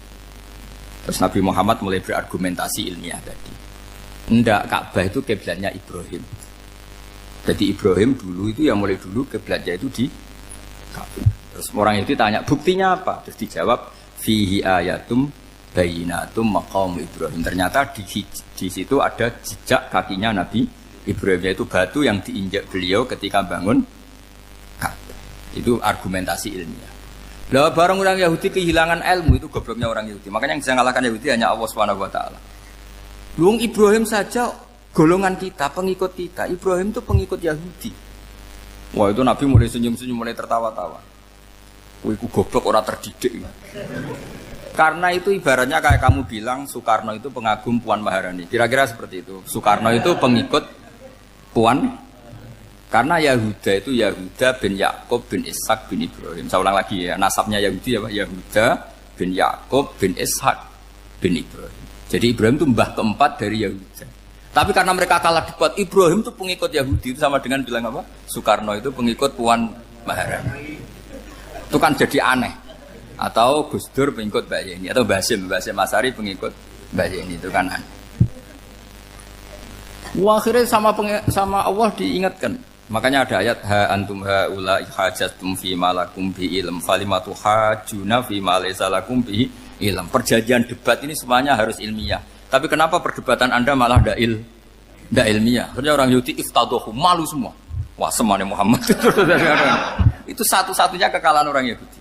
Terus Nabi Muhammad mulai berargumentasi ilmiah tadi. Enggak, Ka'bah itu kiblatnya Ibrahim. Jadi Ibrahim dulu itu yang mulai dulu kiblatnya itu di Ka'bah. Terus orang itu tanya, buktinya apa? Terus dijawab, fihi ayatum bayinatum maqam Ibrahim. Ternyata di situ ada jejak kakinya Nabi Ibrahim, yaitu batu yang diinjak beliau ketika bangun Ka'bah. Itu argumentasi ilmiah. Lah barang orang Yahudi kehilangan ilmu, itu gobloknya orang Yahudi. Makanya yang bisa mengalahkan Yahudi hanya Allah Subhanahu wa taala. Luang Ibrahim saja golongan kita, pengikut kita. Ibrahim itu pengikut Yahudi. Wah, itu Nabi mulai senyum-senyum, mulai tertawa-tawa. Wah, itu goblok, orang terdidik. Karena itu ibaratnya kayak kamu bilang Soekarno itu pengagum Puan Maharani. Kira-kira seperti itu. Soekarno itu pengikut Puan. Karena Yahuda itu Yahuda bin Yakub bin Ishak bin Ibrahim. Saya ulang lagi ya, nasabnya Yahudi ya Pak. Yahuda bin Yakub bin Ishak bin Ibrahim. Jadi Ibrahim itu mbah keempat dari Yahuda. Tapi karena mereka kalah debat, Ibrahim itu pengikut Yahudi. Itu sama dengan bilang apa? Soekarno itu pengikut Puan Maharani. Itu kan jadi aneh. Atau Gus Dur pengikut Mbak Yeni. Atau Basim Asari pengikut Mbak Yeni. Itu kan aneh. Wah, akhirnya sama Allah diingatkan. Makanya ada ayat ha antum haula hajjatum fi malakum bi ilm falimatu hajuna fi ma laysa lakum bi ilm. Perjanjian debat ini semuanya harus ilmiah. Tapi kenapa perdebatan Anda malah ndak ilmiah? Akhirnya orang Yahudi iftadohu, malu semua. Wah, semuanya Muhammad. Itu satu-satunya kekalahan orang Yahudi.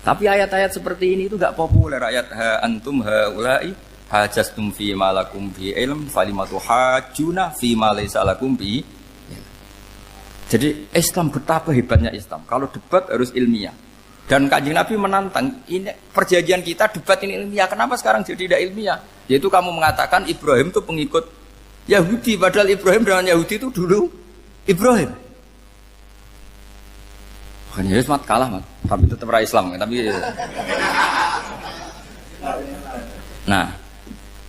Tapi ayat-ayat seperti ini itu enggak populer. Ayat ha antum haula'i hajjatum fi malakum bi ilm falimatu hajuna fi ma laysa lakum bi. Jadi Islam, betapa hebatnya Islam. Kalau debat harus ilmiah. Dan Kanjeng Nabi menantang, ini perjanjian kita debat ini ilmiah. Kenapa sekarang jadi tidak ilmiah? Yaitu kamu mengatakan Ibrahim itu pengikut Yahudi. Padahal Ibrahim dengan Yahudi itu dulu Ibrahim. Makanya ya semat kalah, Mat. Tapi tetap ra Islam. Tapi nah,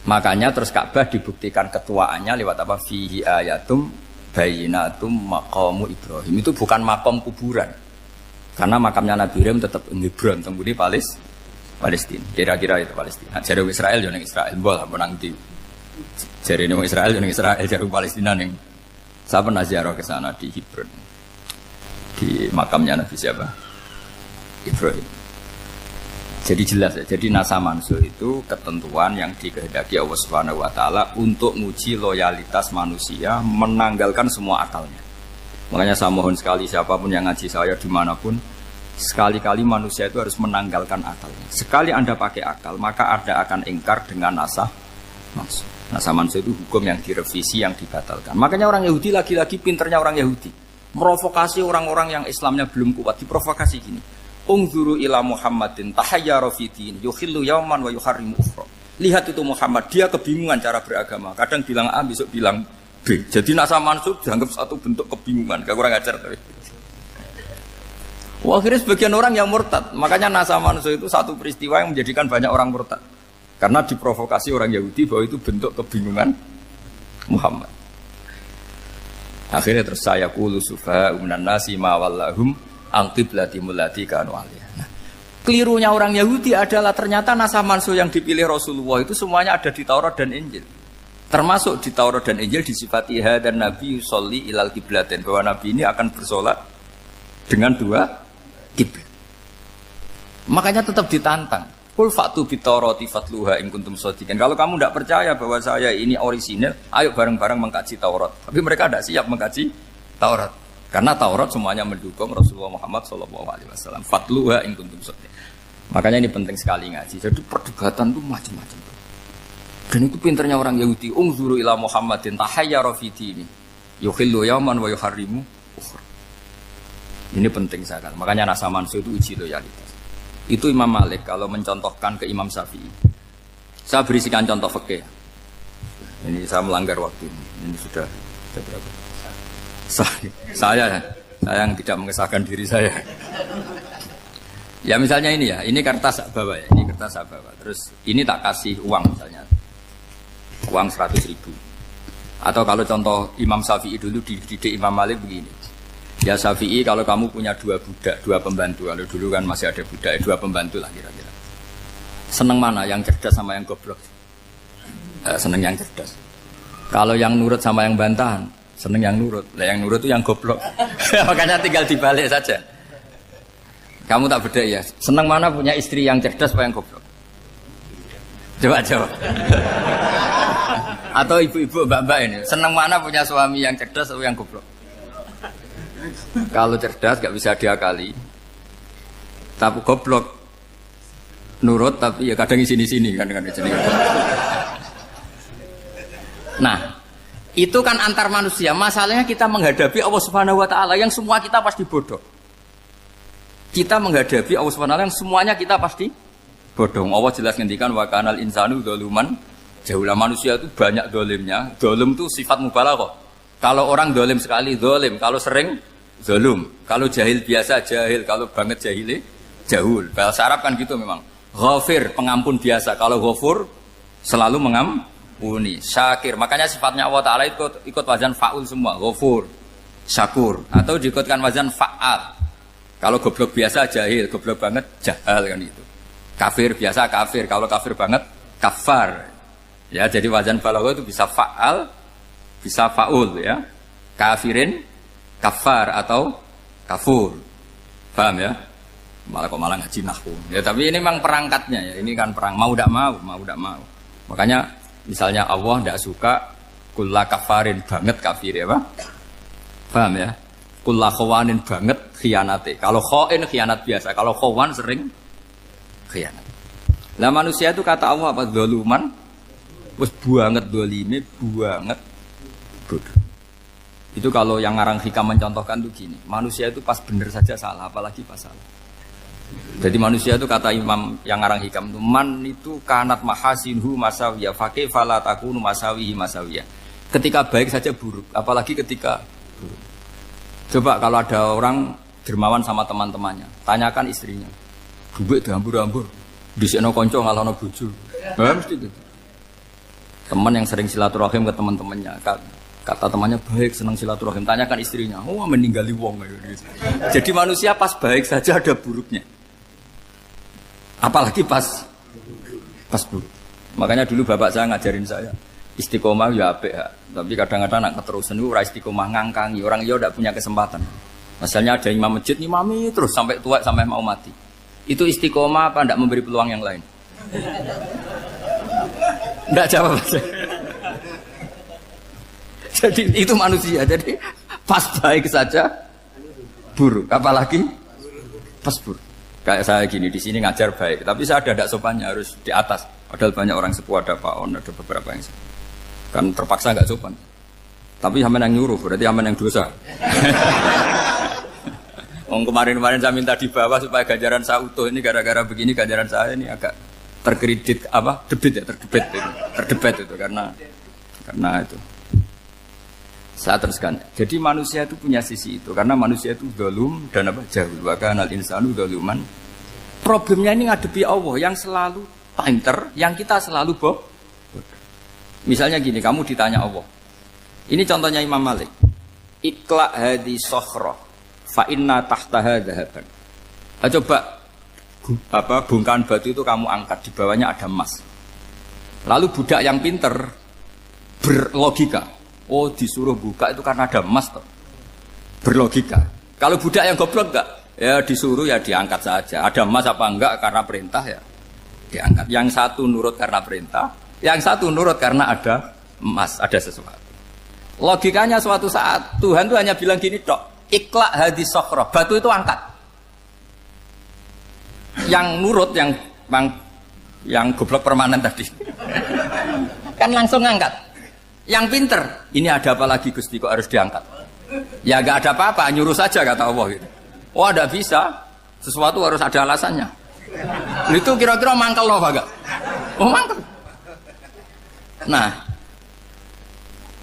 makanya terus Ka'bah dibuktikan ketuaannya lewat apa? Fihi ayatum bayinatum maqamu Ibrahim. Itu bukan makam kuburan. Karena makamnya Nabi Ibrahim tetap Hebron, tengguni Palestina. Kira-kira itu Palestina. Jari Israel yo ning Israel, mbah menang di. Jari ning Israel yo ning Israel, jari Palestina ning. Saya pernah ziarah ke sana di Hebron. Di makamnya Nabi siapa? Ibrahim. Jadi jelas ya. Jadi nasa mansuh itu ketentuan yang dikehendaki Allah Subhanahu wa taala untuk menguji loyalitas manusia, menanggalkan semua akalnya. Makanya saya mohon sekali siapapun yang ngaji saya dimanapun, sekali-kali manusia itu harus menanggalkan akalnya. Sekali Anda pakai akal, maka Anda akan ingkar dengan nasa mansuh. Nasa mansuh itu hukum yang direvisi, yang dibatalkan. Makanya orang Yahudi lagi-lagi pinternya orang Yahudi. Merovokasi orang-orang yang Islamnya belum kuat, diprovokasi gini. Ungzuru ila Muhammadin tahayyara fi din yukhillu yawman wa yuharrimu ukhra. Lihat itu Muhammad, dia kebingungan cara beragama. Kadang bilang A, besok bilang B. Jadi nasa mansub dianggap satu bentuk kebingungan. Gak kurang ajar tapi. Wah, akhirnya sebagian orang yang murtad. Makanya nasa mansub itu satu peristiwa yang menjadikan banyak orang murtad. Karena diprovokasi orang Yahudi bahwa itu bentuk kebingungan Muhammad. Akhirnya terus saya qulu sufa minan nasi ma wallahum angqiblati mulati kanu aliyah. Nah, kelirunya orang Yahudi adalah ternyata nasa mansuh yang dipilih Rasulullah itu semuanya ada di Taurat dan Injil. Termasuk di Taurat dan Injil disifati dan Nabi yusolli ilal kiblatin, bahwa Nabi ini akan bersolat dengan dua kiblat. Makanya tetap ditantang. Qul fa'tu bit-taurati fatluha in kuntum shadiqin. Kalau kamu tidak percaya bahwa saya ini orisinil, ayo bareng-bareng mengkaji Taurat. Tapi mereka tidak siap mengkaji Taurat. Karena Taurat semuanya mendukung Rasulullah Muhammad SAW. Fatluha in kuntum shadiqin. Makanya ini penting sekali ngaji. Jadi perdebatan itu macam-macam. Dan itu pinternya orang Yahudi. Ungzuru ila Muhammadin tahayyara fi dini yukhillu yawman wa yuharrimu ukhra. Ini penting sekali. Makanya nasa mansuh itu uji loyalitas. Itu Imam Malik kalau mencontohkan ke Imam Syafi'i. Saya berisikan contoh fikih. Ini saya melanggar waktu ini. Ini sudah berapa? Saya yang tidak mengesahkan diri saya. Ya misalnya ini ya, ini kertas sak bawa ya, ini kertas sak bawa. Terus ini tak kasih uang misalnya, uang 100.000. Atau kalau contoh Imam Syafi'i dulu dididik Imam Malik begini. Ya Syafi'i kalau kamu punya 2 budak, 2 pembantu, kalau dulu kan masih ada budak, 2 pembantu lah kira-kira. Seneng mana, yang cerdas sama yang goblok? Seneng yang cerdas. Kalau yang nurut sama yang bantahan, seneng yang nurut. Lah yang nurut itu yang goblok. Makanya tinggal dibalik saja. Kamu tak beda ya. Seneng mana punya istri yang cerdas apa yang goblok? Coba jawab. Atau ibu-ibu mbak-mbak ini, seneng mana punya suami yang cerdas atau yang goblok? Kalau cerdas gak bisa diakali. Tapi goblok nurut tapi ya kadang di sini-sini kan di sini. Nah, itu kan antar manusia. Masalahnya kita menghadapi Allah Subhanahu wa taala yang semua kita pasti bodoh. Kita menghadapi Allah Subhanahu wa taala yang semuanya kita pasti bodoh. Allah jelas ngendikan wa kanal insanu dzaluman jauhlah, manusia itu banyak dolimnya. Dolim itu sifat mubalaghah. Kalau orang dolim sekali dolim, kalau sering zalum, kalau jahil biasa jahil, kalau banget jahile jahul. Bahasa Arab kan gitu memang. Ghafir pengampun biasa, kalau ghafur selalu mengampuni. Syakir, makanya sifatnya Allah Taala ikut wazan faul semua. Ghafur, syakur, atau diikutkan wazan fa'al. Kalau goblok biasa jahil, goblok banget jahal kan itu. Kafir biasa kafir, kalau kafir banget kafar. Ya, jadi wazan balagha itu bisa fa'al, bisa faul ya. Kafirin, kafar atau kafur. Paham ya? Malah kok malah ngaji nahwu. Ya tapi ini memang perangkatnya ya. Ini kan perang mau tidak mau. Makanya misalnya Allah tidak suka kulla kafarin banget kafir ya, Pak. Paham ya? Kulla khawanin banget khianate. Kalau khain khianat biasa, kalau khawan sering khianat. Lah manusia itu kata Allah apa? Zaluman. Wis banget dolime, banget bodoh. Itu kalau yang ngarang hikam mencontohkan tuh gini, manusia itu pas bener saja salah, apalagi pas salah. Jadi manusia itu kata Imam yang ngarang hikam itu, man itu kanat mahasinhu masawiyah, fakih fala takunu masawihi masawiyah. Ketika baik saja buruk, apalagi ketika buruk. Coba kalau ada orang dermawan sama teman-temannya, tanyakan istrinya, duit dihambur-hambur, disekno konco ngalono bojo. Mesti itu. Teman yang sering silaturahim ke teman-temannya, kata temannya baik, senang silaturahim, tanyakan istrinya, oh meninggali wong gitu. Jadi manusia pas baik saja ada buruknya, apalagi pas buruk. Makanya dulu bapak saya ngajarin saya istiqomah ya apik ya, tapi kadang-kadang nak keterusan itu ora istiqomah ngangkangi orang dia tidak punya kesempatan. Misalnya ada imam masjid ngimami terus sampai tua sampai mau mati, itu istiqomah apa tidak memberi peluang yang lain? Tidak jawab. Jadi itu manusia. Jadi pas baik saja buruk, apalagi pas buruk. Kayak saya gini di sini ngajar baik, tapi saya ada tidak sopannya harus di atas. Padahal banyak orang sepuh, ada Pak On, ada beberapa yang kan terpaksa nggak sopan. Tapi sampean yang nyuruh, berarti sampean yang dosa. Kemarin-kemarin saya minta di bawah supaya ganjaran saya utuh, ini gara-gara begini ganjaran saya ini agak terkredit apa? Terdebet itu karena itu. Saya teruskan. Jadi manusia itu punya sisi itu karena manusia itu dzalum dan apa? Jahul. Wa kanal insanu dzaluman. Problemnya ini ngadepi Allah yang selalu pinter, yang kita selalu bodoh. Misalnya gini, kamu ditanya Allah. Ini contohnya Imam Malik. Ikla hadi sokhroh fa inna tahtaha dhahaban. Coba bongkahan batu itu kamu angkat, di bawahnya ada emas. Lalu budak yang pinter berlogika, oh disuruh buka itu karena ada emas toh. Berlogika. Kalau budak yang goblok enggak, ya disuruh ya diangkat saja. Ada emas apa enggak karena perintah ya diangkat. Yang satu nurut karena perintah, yang satu nurut karena ada emas, ada sesuatu. Logikanya suatu saat Tuhan itu hanya bilang gini tok, ikla hadis sokhroh, batu itu angkat. Yang nurut yang goblok permanen tadi kan langsung ngangkat. Yang pinter, ini ada apa lagi Gusti kok harus diangkat? Ya gak ada apa-apa, nyuruh saja kata Allah gitu. Oh ada bisa, sesuatu harus ada alasannya. Itu kira-kira mangkel loh Pak? Oh mangkel. Nah,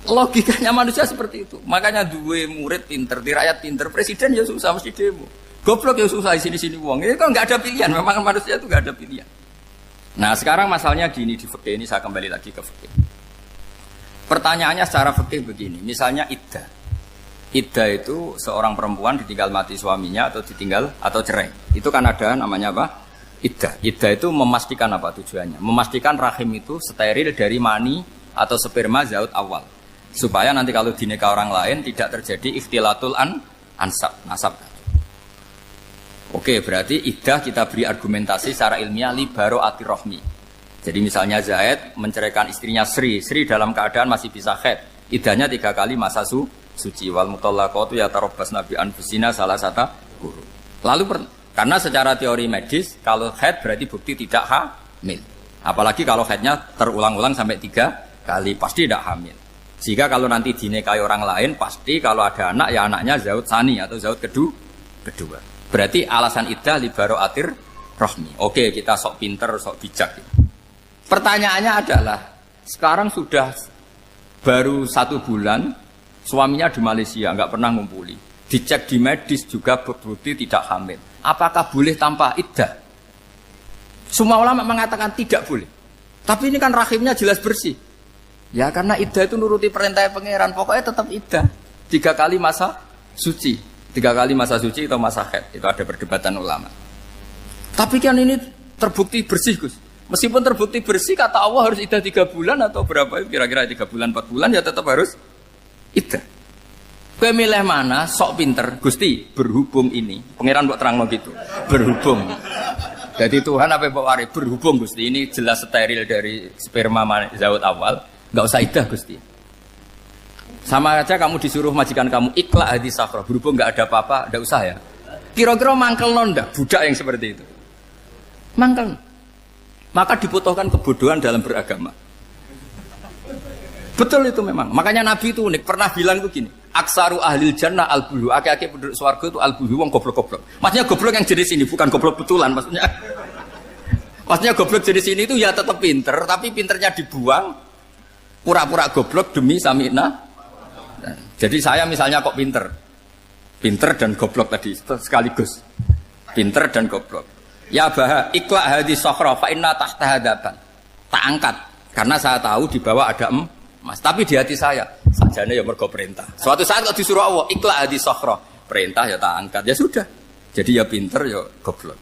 logikanya manusia seperti itu. Makanya dua murid pinter, di rakyat pinter, presiden ya susah mesti demo. Goblok ya susah di sini wong. Itu kan nggak ada pilihan. Memang manusia itu nggak ada pilihan. Nah sekarang masalahnya gini di fikih ini saya kembali lagi ke fikih. Pertanyaannya secara fikih begini. Misalnya iddah. Iddah itu seorang perempuan ditinggal mati suaminya atau ditinggal atau cerai. Itu kan ada namanya apa? Iddah. Iddah itu memastikan apa tujuannya? Memastikan rahim itu steril dari mani atau sperma zaut awal. Supaya nanti kalau dinikah orang lain tidak terjadi ikhtilatul ansab, nasab. Oke, berarti iddah kita beri argumentasi secara ilmiah li baro'ati rohmi. Jadi misalnya Zaid menceraikan istrinya Sri dalam keadaan masih bisa haid. Iddahnya 3 kali masa suci. Wal mutallaqatu yatarabbasna bi anfusina salah satu guru. Lalu karena secara teori medis kalau haid berarti bukti tidak hamil. Apalagi kalau haidnya terulang-ulang sampai 3 kali pasti tidak hamil. Sehingga kalau nanti dinikahi orang lain pasti kalau ada anak ya anaknya zaud sani atau zaud kedua. Berarti alasan iddah li baro'atir rohmi. Oke, kita sok pinter, sok bijak. Pertanyaannya adalah, sekarang sudah baru 1 bulan, suaminya di Malaysia, nggak pernah ngumpuli. Dicek di medis juga berbukti tidak hamil. Apakah boleh tanpa iddah? Semua ulama mengatakan tidak boleh. Tapi ini kan rahimnya jelas bersih. Ya karena iddah itu nuruti perintah pangeran, pokoknya tetap iddah. 3 kali masa suci. 3 kali masa suci atau masa haid. Itu ada perdebatan ulama. Tapi kan ini terbukti bersih, Gus. Meskipun terbukti bersih, kata Allah harus iddah 3 bulan atau berapa? Kira-kira 3 bulan, 4 bulan ya tetap harus iddah. Kowe milih mana? Sok pinter, Gusti. Berhubung ini. Pangeran mbok terangno gitu. Berhubung. Jadi Tuhan apa mbok wari? Berhubung Gusti. Ini jelas steril dari sperma zaut awal. Enggak usah iddah, Gusti. Sama aja kamu disuruh majikan kamu ikhla hadis safra, berhubung nggak ada apa-apa, nggak usah ya. Kira-kira mangkel nonda budak yang seperti itu. Mangkel. Maka dibutuhkan kebodohan dalam beragama. Betul itu memang. Makanya Nabi itu unik, pernah bilang begini, aksaru ahlil jannah al-bulu, aki-aki penduduk swarga itu al-bulu, wong goblok-goblok. Maksudnya goblok yang jenis ini, bukan goblok betulan maksudnya. Maksudnya goblok jenis ini itu ya tetap pinter, tapi pinternya dibuang, pura-pura goblok demi sami'na. Jadi saya misalnya kok pinter dan goblok tadi sekaligus, pinter dan goblok. Ya bah, ikhla hadis sokhra fa inna tahta hadapan. Tak angkat karena saya tahu di bawah ada emas. Tapi di hati saya sajane ya mergo perintah. Suatu saat kok disuruh Allah ikhla hadis sokhra, perintah ya tak angkat. Ya sudah. Jadi ya pinter ya goblok.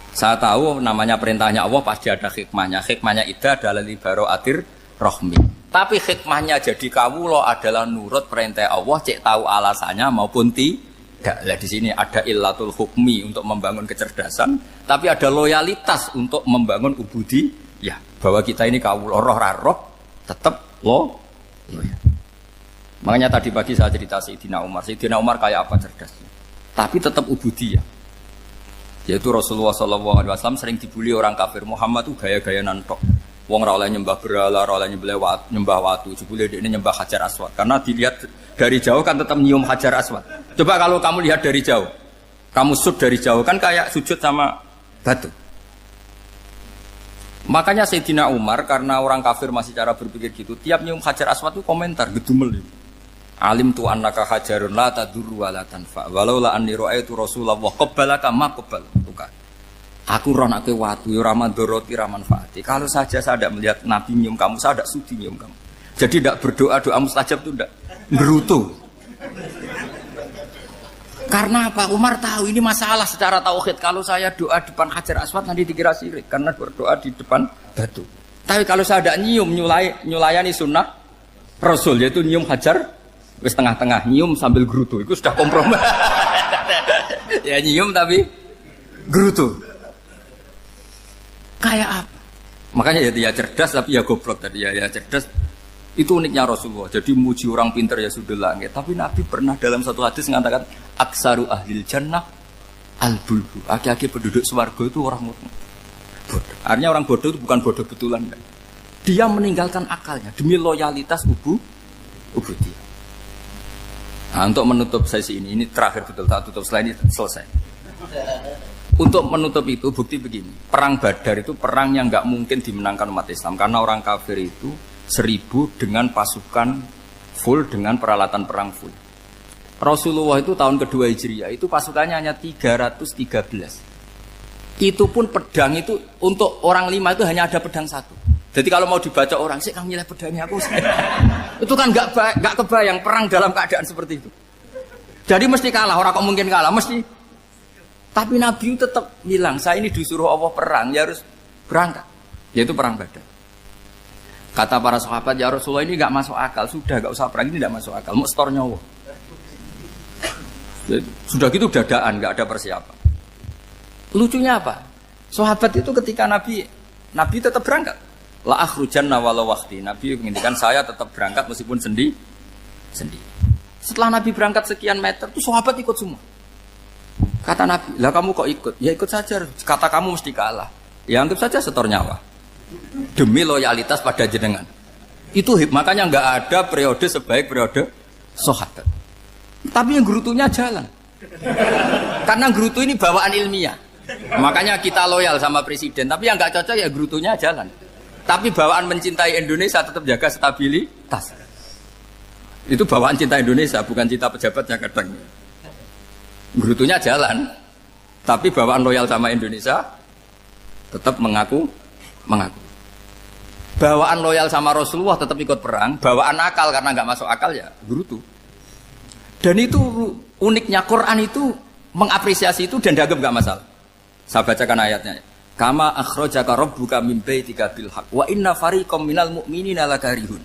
Saya tahu namanya perintahnya Allah pasti ada hikmahnya. Hikmahnya iddah adalah li baro'atir rohmi. Tapi hikmahnya jadi kawula adalah nurut perintah Allah, cek tahu alasannya maupun tidak. Lah di sini ada illatul hukmi untuk membangun kecerdasan, tapi ada loyalitas untuk membangun ubudi. Ya, bahwa kita ini kawula roh tetap loyal. Makanya tadi pagi saya cerita Sayyidina Umar. Sayyidina Umar kayak apa cerdasnya? Tapi tetap ubudi ya. Yaitu Rasulullah SAW sering dibully orang kafir. Muhammad tuh gaya-gaya nantok. Wong ora oleh nyembah berhala, ora oleh nyembah watu, jebule dekne nyembah Hajar Aswad. Karena dilihat dari jauh kan tetap nyium Hajar Aswad. Coba kalau kamu lihat dari jauh, kamu sujud dari jauh kan kayak sujud sama batu. Makanya Sayyidina Umar karena orang kafir masih cara berpikir gitu, tiap nyium Hajar Aswad itu komentar gedumel. Alim tu annaka hajarun la tadurru wa la tanfa. Walau la anni ra'aitu Rasulullah qabbalaka ma qabbal. Aku roh nak watu, ora mandoroti, ora manfaati. Kalau saja saya tidak melihat Nabi nyium kamu, saya tidak sudi nyium kamu. Jadi tidak berdoa, doa mustajab itu tidak gerutu. Karena apa? Umar tahu ini masalah secara tauhid. Kalau saya doa depan Hajar Aswad nanti dikira syirik karena berdoa di depan batu. Tapi kalau saya tidak nyium, nyulayani sunnah Rasul, yaitu nyium Hajar, wis tengah-tengah nyium sambil gerutu, itu sudah kompromi. Ya nyium tapi gerutu. Kayak apa? Makanya ya cerdas tapi ya goblok tadi ya cerdas. Itu uniknya Rasulullah. Jadi muji orang pintar ya sudah langit. Tapi Nabi pernah dalam satu hadis mengatakan aksaru ahlil jannah al-bulbu. Aki-aki penduduk swarga itu orang bodoh. Artinya orang bodoh itu bukan bodoh betulan. Dia meninggalkan akalnya demi loyalitas ubudiyah. Nah, untuk menutup sesi ini terakhir betul tak tutup selain ini selesai. Untuk menutup itu bukti begini, perang Badar itu perang yang nggak mungkin dimenangkan umat Islam karena orang kafir itu 1000 dengan pasukan full dengan peralatan perang full. Rasulullah itu tahun kedua Hijriah itu pasukannya hanya 313. Itu pun pedang itu untuk orang 5 itu hanya ada pedang 1. Jadi kalau mau dibaca orang, sih kamu nilai pedangnya aku. Itu kan nggak kebayang perang dalam keadaan seperti itu. Jadi mesti kalah, orang kok mungkin kalah, mesti. Tapi Nabi tetap bilang, saya ini disuruh Allah perang, ya harus berangkat. Yaitu perang Badar. Kata para sahabat, ya Rasulullah ini nggak masuk akal, sudah nggak usah perang, ini nggak masuk akal, mau setor nyawa. Sudah gitu dadaan, nggak ada persiapan. Lucunya apa? Sahabat itu ketika Nabi tetap berangkat. La akhrujanna walau waqti. Nabi menginginkan saya tetap berangkat meskipun sendi. Setelah Nabi berangkat sekian meter, tuh sahabat ikut semua. Kata Nabi, lah kamu kok ikut? Ya ikut saja. Kata kamu mesti kalah. Ya anggap saja setor nyawa. Demi loyalitas pada jenengan. Itu makanya nggak ada periode sebaik periode sahabat. Tapi yang gerutunya jalan. Karena gerutu ini bawaan ilmiah. Makanya kita loyal sama presiden. Tapi yang nggak cocok ya gerutunya jalan. Tapi bawaan mencintai Indonesia tetap jaga stabilitas. Itu bawaan cinta Indonesia, bukan cinta pejabatnya kadang. Gerutunya jalan. Tapi bawaan loyal sama Indonesia tetap mengaku. Bawaan loyal sama Rasulullah tetap ikut perang. Bawaan akal karena nggak masuk akal ya gerutu. Dan itu uniknya Quran itu mengapresiasi itu dan dianggap nggak masalah. Saya bacakan ayatnya. Kama akhrajaka rabbuka min baitika bil haqq wa inna fariqam minal mu'minina lakarihun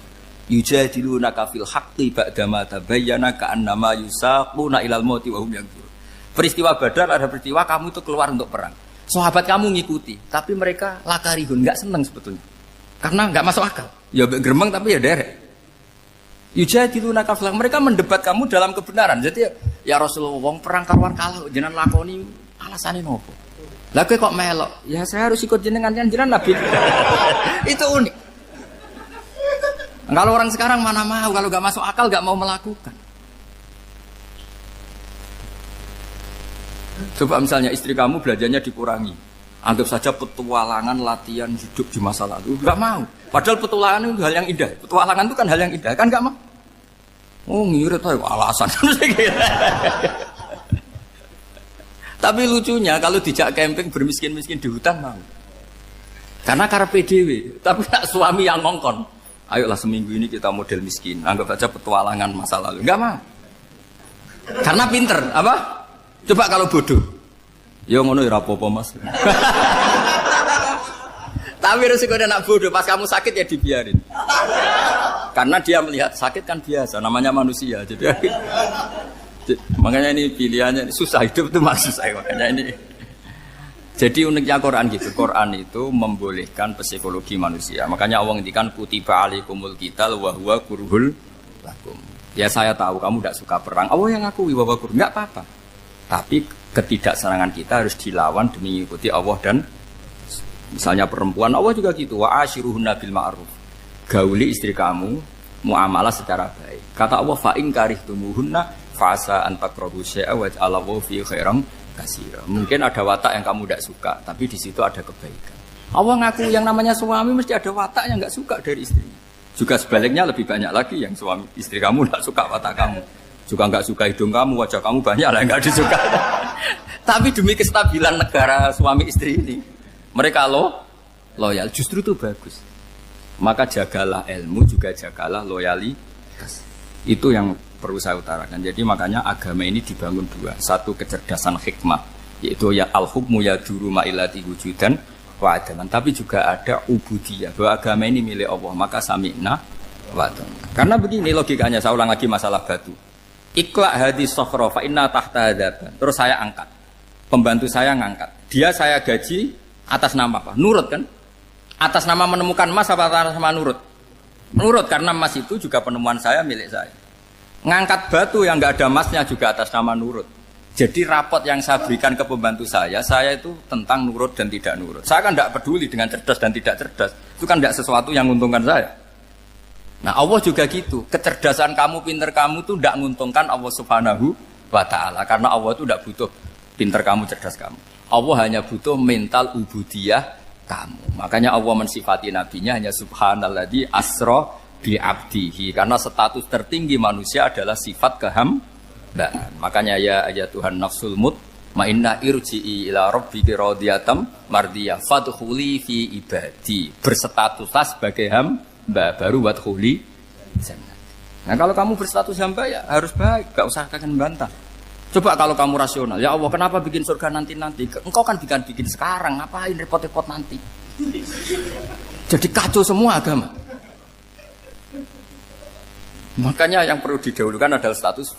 yujadilunaka fil haqqi ba'dama tabayyana ka'annama yusaquna ilal mauti wa hum yanzurun. Peristiwa Badar ada peristiwa kamu itu keluar untuk perang. Sahabat kamu ngikuti, tapi mereka lakarihun, enggak senang sebetulnya. Karena enggak masuk akal. Ya gremeng tapi ya derek. Yujadilunaka fil haqq, mereka mendebat kamu dalam kebenaran. Jadi ya Rasulullah wong perang karuan kalah jenengan lakoni alasane nopo? Lah kok melok? Ya saya harus ikut jenengan kan jenengan Nabi. Itu unik. Kalau orang sekarang mana mau, kalau gak masuk akal gak mau melakukan. Coba misalnya istri kamu belajarnya dikurangi. Anggap saja petualangan latihan hidup di masa lalu. Gak mau. Padahal petualangan itu hal yang indah. Petualangan itu kan hal yang indah. Kan gak mau. Oh ngirit aja alasan. Tapi lucunya kalau dijak camping bermiskin-miskin di hutan mau. Karena karpe dhewe, tapi tak suami yang ngongkon. Ayolah seminggu ini kita model miskin, anggap saja petualangan masa lalu. Enggak mau. Karena pinter, apa? Coba kalau bodoh. Ya ngono ya apa-apa Mas. Tapi resiko nak bodoh, pas kamu sakit ya dibiarin. Karena dia melihat sakit kan biasa, namanya manusia. Makanya ini pilihannya susah, hidup itu masih susah makanya ini. Jadi uniknya Quran gitu. Quran itu membolehkan psikologi manusia. Makanya Allah ngendikan kutiba alaikumul qital wa huwa kurhul lakum. Ya saya tahu kamu tidak suka perang. Allah yang ngakui bahwa kurhul enggak apa-apa. Tapi ketidaksenangan kita harus dilawan demi mengikuti Allah dan misalnya perempuan Allah juga gitu. Wa ashiruhunna bil ma'ruf. Gauli istri kamu muamalah secara baik. Kata Allah fa in karihtumuhunna fasa antakrahu syai'a wa ja'alallahu fi khairan katsira. Mungkin ada watak yang kamu tidak suka, tapi di situ ada kebaikan. Allah ngaku yang namanya suami mesti ada watak yang enggak suka dari istrinya. Juga sebaliknya lebih banyak lagi yang suami istri kamu enggak suka watak kamu. Juga enggak suka hidung kamu, wajah kamu banyak lah yang enggak disuka. Tapi demi kestabilan negara suami istri ini, mereka loyal, justru itu bagus. Maka jagalah ilmu, juga jagalah loyalitas. Itu yang perlu saya utarakan. Jadi makanya agama ini dibangun dua. Satu kecerdasan hikmah, yaitu ya al-hukmu ya duru ma'ilati wujudan wa adaman. Tapi juga ada ubudiyah, bahwa agama ini milik Allah. Maka sami'na wa adaman. Karena begini logikanya, saya ulang lagi masalah batu. Iqla hadis sokhra fa inna tahta hadaban. Terus saya angkat. Pembantu saya ngangkat. Dia saya gaji atas nama apa? Nurut kan? Atas nama menemukan emas apa atas nama nurut? Menurut, karena emas itu juga penemuan saya, milik saya. Ngangkat batu yang nggak ada emasnya juga atas nama nurut. Jadi rapot yang saya berikan ke pembantu saya itu tentang nurut dan tidak nurut. Saya kan tidak peduli dengan cerdas dan tidak cerdas. Itu kan tidak sesuatu yang menguntungkan saya. Nah Allah juga gitu. Kecerdasan kamu, pinter kamu itu tidak menguntungkan Allah Subhanahu wa Ta'ala. Karena Allah itu tidak butuh pinter kamu, cerdas kamu. Allah hanya butuh mental ubudiyah kamu. Makanya Allah mensifati nabinya hanya subhanalladzi asra bi abdihi, karena status tertinggi manusia adalah sifat Nah, makanya ya Tuhan nafsul mutmainnah irji'i ila rabbiki radhiyatam mardiyah fadkhuli fi ibadi. Berstatuslah sebagai hamba baru wadkhuli jannah. Nah, kalau kamu berstatus hamba ya harus baik, enggak usah kakek bantah. Coba kalau kamu rasional, ya Allah kenapa bikin surga nanti-nanti? Engkau kan bikin sekarang, ngapain repot-repot nanti? Jadi kacau semua agama. Makanya yang perlu didahulukan adalah status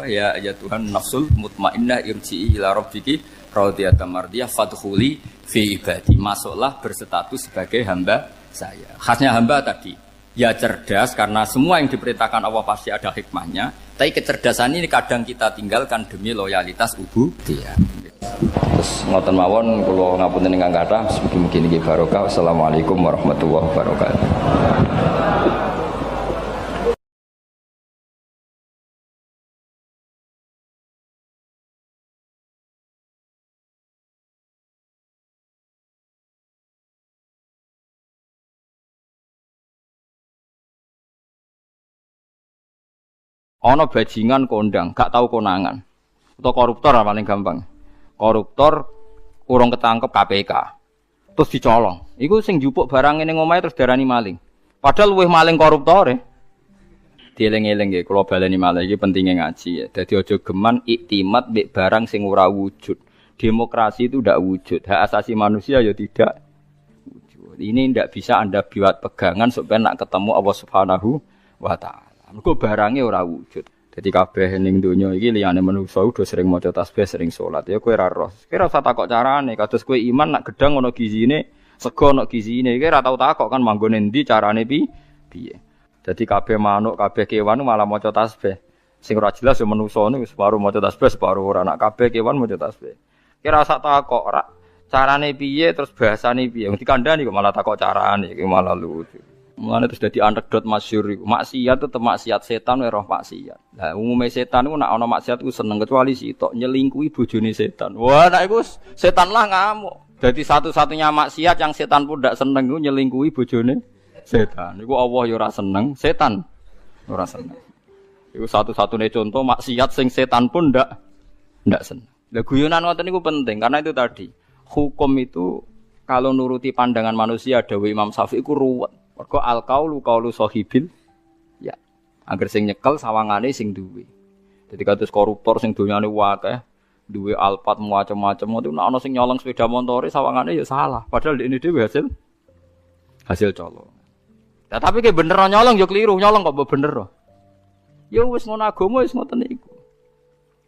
ya Tuhan nafsul mutmainnah irji'i ila rabbiki radhiyatam mardiyah fadkhuli fi ibadi. Masuklah berstatus sebagai hamba saya. Khasnya hamba tadi, ya cerdas karena semua yang diperintahkan Allah pasti ada hikmahnya. Tapi kecerdasan ini kadang kita tinggalkan demi loyalitas ubudiyah. Terus ngoten mawon kula ngapunten ingkang kathah, mugi-mugi niki barokah. Wassalamualaikum warahmatullahi wabarakatuh. Ono bajingan kondang, gak tahu konangan. Atau koruptor paling gampang. Koruptor urung ketangkep KPK. Terus dicolong. Iku sing njupuk barang ning omahe terus darani maling. Padahal luwih maling koruptore. Dieling-eling nggih, kula baleni malih iki pentinge ngaji ya. Dadi aja geman iktimat mbek barang sing ora wujud. Demokrasi itu tidak wujud. Hak asasi manusia ya tidak wujud. Ini tidak bisa Anda buat pegangan supaya nak ketemu Allah Subhanahu wa taala. Mergo barange ora wujud. Dadi kabeh ning donya iki liyane manungsa udah sering maca tasbih, sering salat. Ya kowe ora roh. Kowe ora usah takok carane. Kados kowe iman nak gedang ana gizine, sego ana gizine. Kowe ora tau takok kan manggone endi carane piye. Dadi kabeh manuk, kabeh kewan malah maca tasbih. Sing ora jelas ya manungsa niku separuh maca tasbih, separuh ora. Nak kabeh kewan maca tasbih. Kowe ora usah takok ora carane piye terus bahasane piye. Wong dikandani kok malah takok carane, iki malah lucu. Mulane terus dadi anekdot masyhur iku. Maksiat tetep maksiat, setan wae roh maksiat. Lah umume setan iku nek ana maksiat iku seneng kecuali sitok nyelingkuhi bojone setan. Wah, nek iku setan lah ngamuk. Dadi satu-satunya maksiat yang setan pun ndak seneng iku nyelingkuhi bojone setan. Iku Allah ya ora seneng, setan ora seneng. Iku satu-satunya contoh maksiat sing setan pun ndak seneng. Lah guyonan ngoten niku penting karena itu tadi. Hukum itu kalau nuruti pandangan manusia dawuh Imam Syafi'i iku ruwet. Mergo al-qaulu qaulu sahibil ya. Angger sing nyekel sawangane sing duwe. Dadi kados koruptor sing donyane akeh, duwe alpat macam-macam itu nek ana sing nyolong sepeda montore sawangane ya salah. Padahal ini dhewe hasil colong. Nah, tapi ki bener nyolong ya keliru, nyolong kok bener. Ya wis ngono agama wis ngoten iku.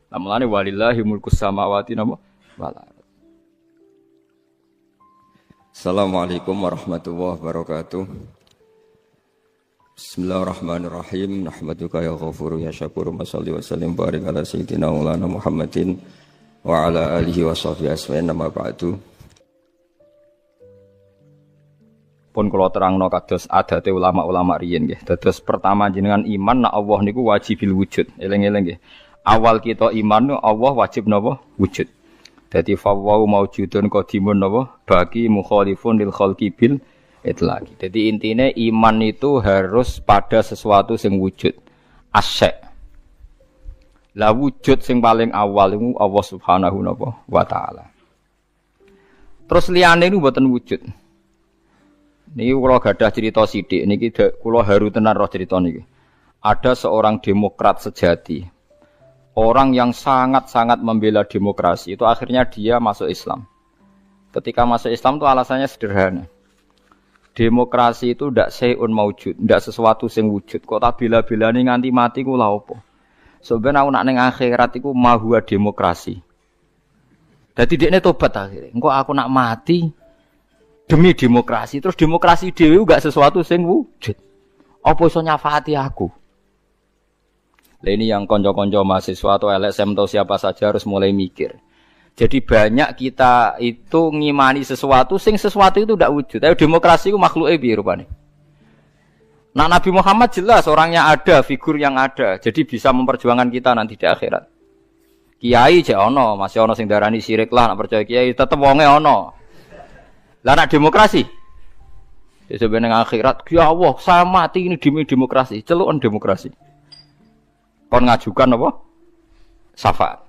Lah mulane walillahi mulkus samawati wal ardh. Assalamualaikum warahmatullahi wabarakatuh. Bismillahirrahmanirrahim. Nahmaduka ya ghafuru ya syakuru. Mashalli wa sallim barik ala sayyidina maulana Muhammadin wa ala alihi wa sahbihi asma'in nama ba'du. Pun kula terangno kados adate ulama-ulama riyen nggih. Dados pertama jenengan iman nek Allah niku wajibil wujud. Eling-eling nggih. Awal kita iman Allah wajib napa? Wujud. Dadi fawwau maujudun qadimun napa? Bagi mukhalifun lil khalqi bil itlaqi. Jadi intinya iman itu harus pada sesuatu yang wujud. Asy'. Lah wujud yang paling awal itu Allah Subhanahu wa taala. Terus liyane niku mboten wujud. Niki kula gadah cerita sithik niki kula haru tenan roh cerita niki. Ada seorang demokrat sejati. Orang yang sangat-sangat membela demokrasi itu akhirnya dia masuk Islam. Ketika masuk Islam itu alasannya sederhana. Demokrasi itu ndak sayun maujud, ndak sesuatu sing wujud. Kok tak bela-belani nganti mati ku lha opo? Sebenarnya aku nak ning akhirat iku mahwa demokrasi. Dadi dekne tobat akhire. Engko aku nak mati demi demokrasi. Terus demokrasi dhewe enggak sesuatu sing wujud. Apa iso nyafaati aku? Lah ini yang konco-konco mahasiswa atau LSM atau siapa saja harus mulai mikir. Jadi banyak kita itu ngimani sesuatu sesuatu itu tidak wujud. Tapi demokrasi itu makhluke piye rupane. Nah Nabi Muhammad jelas orangnya ada, figur yang ada. Jadi bisa memperjuangkan kita nanti di akhirat. Kiai jek ono, masih ono sing darani syirik lah nak percaya kiai tetep wonge ono. Lah nak demokrasi. Ya sebenarnya akhirat, ya Allah, saya mati ini demi demokrasi, celukan demokrasi. Kon ngajukan apa? syafaat.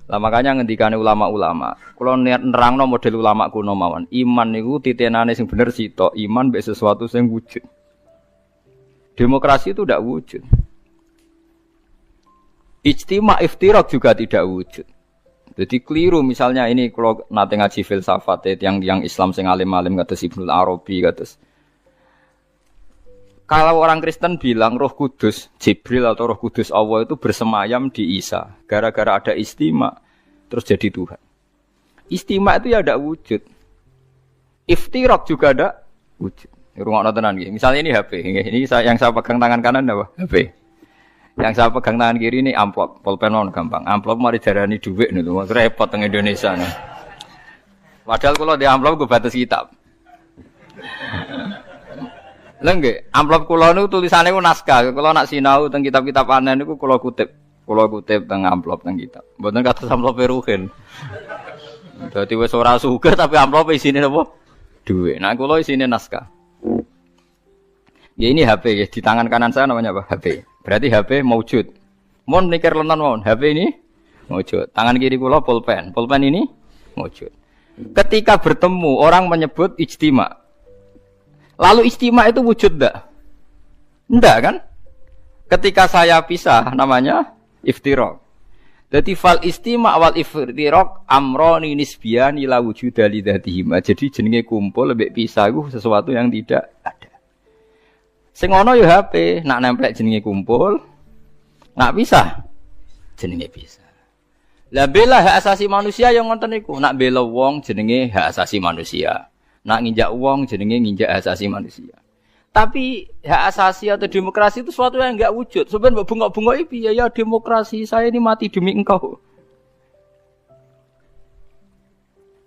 Lah makanya ngendikane ulama-ulama, kula nerangno model ulama kuno mawon. Iman niku titenane sing bener sitok, iman mbek sesuatu sing wujud. Demokrasi itu tidak wujud. Ijtima iftirak juga tidak wujud. Jadi keliru misalnya ini kalau nate ngaji filsafat yang Islam sing alim-alim kados Ibnu Arabi kados. Kalau orang Kristen bilang Roh Kudus, Jibril atau Roh Kudus Allah itu bersemayam di Isa, gara-gara ada istima terus jadi Tuhan. Istima itu ya ada wujud. Iftirak juga ada wujud. Rungokno tenan iki. Misalnya ini HP, ini yang saya pegang tangan kanan apa? HP. Yang saya pegang tangan kiri ini amplop, pulpen mon gampang. Amplop mari darani dhuwit niku, repot teng Indonesia nih. Padahal kalau di amplop gue batas kitab. Lha nggih, amplop kula niku tulisane ku naskah. Kula nak sinau teng kitab-kitab anen niku kula kutip teng amplop teng kitab. Mboten kados amplop Ruhin. Dadi wis ora sugih tapi amplop isine napa? Dhuwit. Nah kula isine naskah. Ya ini HP ya, di tangan kanan saya namanya apa? HP. Berarti HP maujud. Mon mikir lenan mon, HP ini maujud. Tangan kiri kula pulpen. Pulpen ini maujud. Ketika bertemu orang menyebut ijtima. Lalu ijtima itu wujud enggak? Enggak kan? Ketika saya pisah namanya iftirak. Jadi fal istima wal iftirak amroni nisbiyani la wujuda li dzatihima. Jadi jenenge kumpul lebih pisah itu sesuatu yang tidak ada. Sing ana ya HP, nak nempel jenenge kumpul, nak pisah jenenge pisah. Lah bela hak asasi manusia yang ngoten niku, nak bela wong jenenge hak asasi manusia. Nak nginjak wong jenenge nginjak hak asasi manusia. Tapi hak asasi atau demokrasi itu sesuatu yang enggak wujud. Sebenarnya bengok-bengok piye ya demokrasi, saya ini mati demi engkau.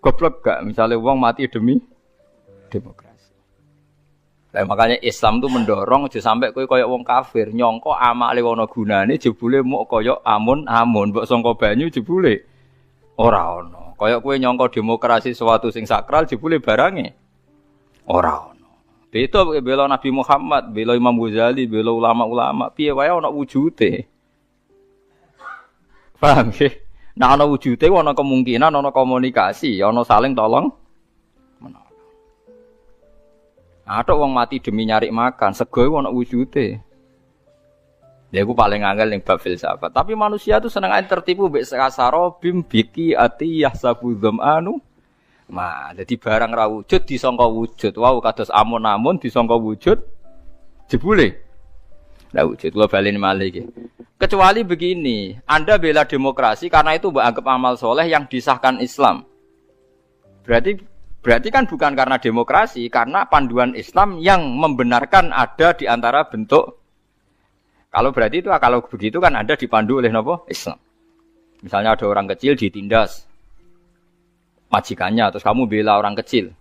Goblok gak misalnya wong mati demi demokrasi. Nah, makanya Islam itu mendorong aja sampai kowe koyo wong kafir nyongko amale ana gunane jebule muk koyo amun-amun mbok sangka banyu jebule ora ana. Koyo kowe nyongko demokrasi sesuatu sing sakral jebule barange ora ana. Beda bela Nabi Muhammad, bela Imam Ghazali, bela ulama-ulama, piye wae ana wujude. Paham nggih? Nah ana wujude ana kemungkinan ana komunikasi, ana saling tolong. Ada wong mati demi nyari makan, sego ana wujude. Ya iku paling angel ning bab filsafat. Tapi manusia itu seneng ae tertipu mbek sakasaro bim biki ati yahsabu dzamanu. Nah, dadi barang ra wujud disangka wujud. Wau kados amun-amun disangka wujud jebule. Lah wujud kula baleni malih iki. Kecuali begini, Anda bela demokrasi karena itu mbok anggap amal soleh yang disahkan Islam. Berarti kan bukan karena demokrasi, karena panduan Islam yang membenarkan ada di antara bentuk. Kalau berarti itu, kalau begitu kan Anda dipandu oleh apa? Islam. Misalnya ada orang kecil ditindas majikannya, terus kamu bela orang kecil.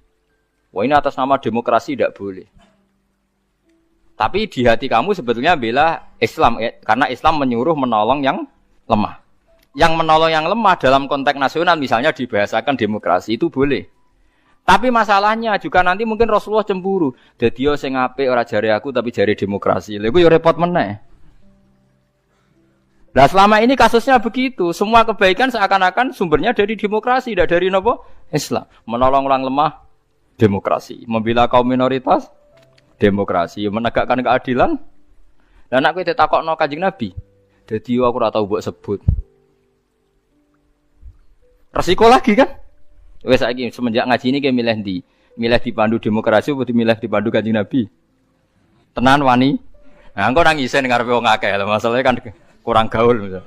Wah ini atas nama demokrasi tidak boleh. Tapi di hati kamu sebetulnya bela Islam, karena Islam menyuruh menolong yang lemah. Yang menolong yang lemah dalam konteks nasional misalnya dibahasakan demokrasi itu boleh. Tapi masalahnya juga nanti mungkin Rasulullah cemburu. Dadi yo sing apik ora jare aku tapi jare demokrasi. Lha iku yo repot meneh. Lah selama ini kasusnya begitu, semua kebaikan seakan-akan sumbernya dari demokrasi, tidak dari napa? Islam. Menolong orang lemah demokrasi, membela kaum minoritas demokrasi, menegakkan keadilan. Lah nek kowe ditakokno Kanjeng Nabi, dadi yo aku ora tau mbok sebut. Resiko lagi kan? Wes saiki semenjak ngaji ini ke milih ndi? Milih dipandu demokrasi apa milih dipandu Kanjeng Nabi? Tenan wani. Nah, engko nang isen ngarepe wong akeh lho, masalahnya kan kurang gaul misal.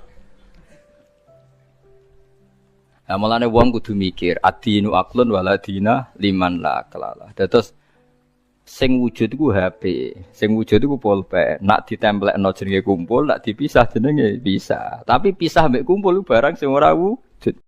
Nah, mulane wong kudu mikir, adinu aqlun waladina liman la kalala. Terus sing wujud iku HP, sing wujud iku pulpen. Nak ditemplekno jenenge kumpul, nak dipisah jenenge bisa. Tapi pisah mbek kumpul barang sing ora wujud.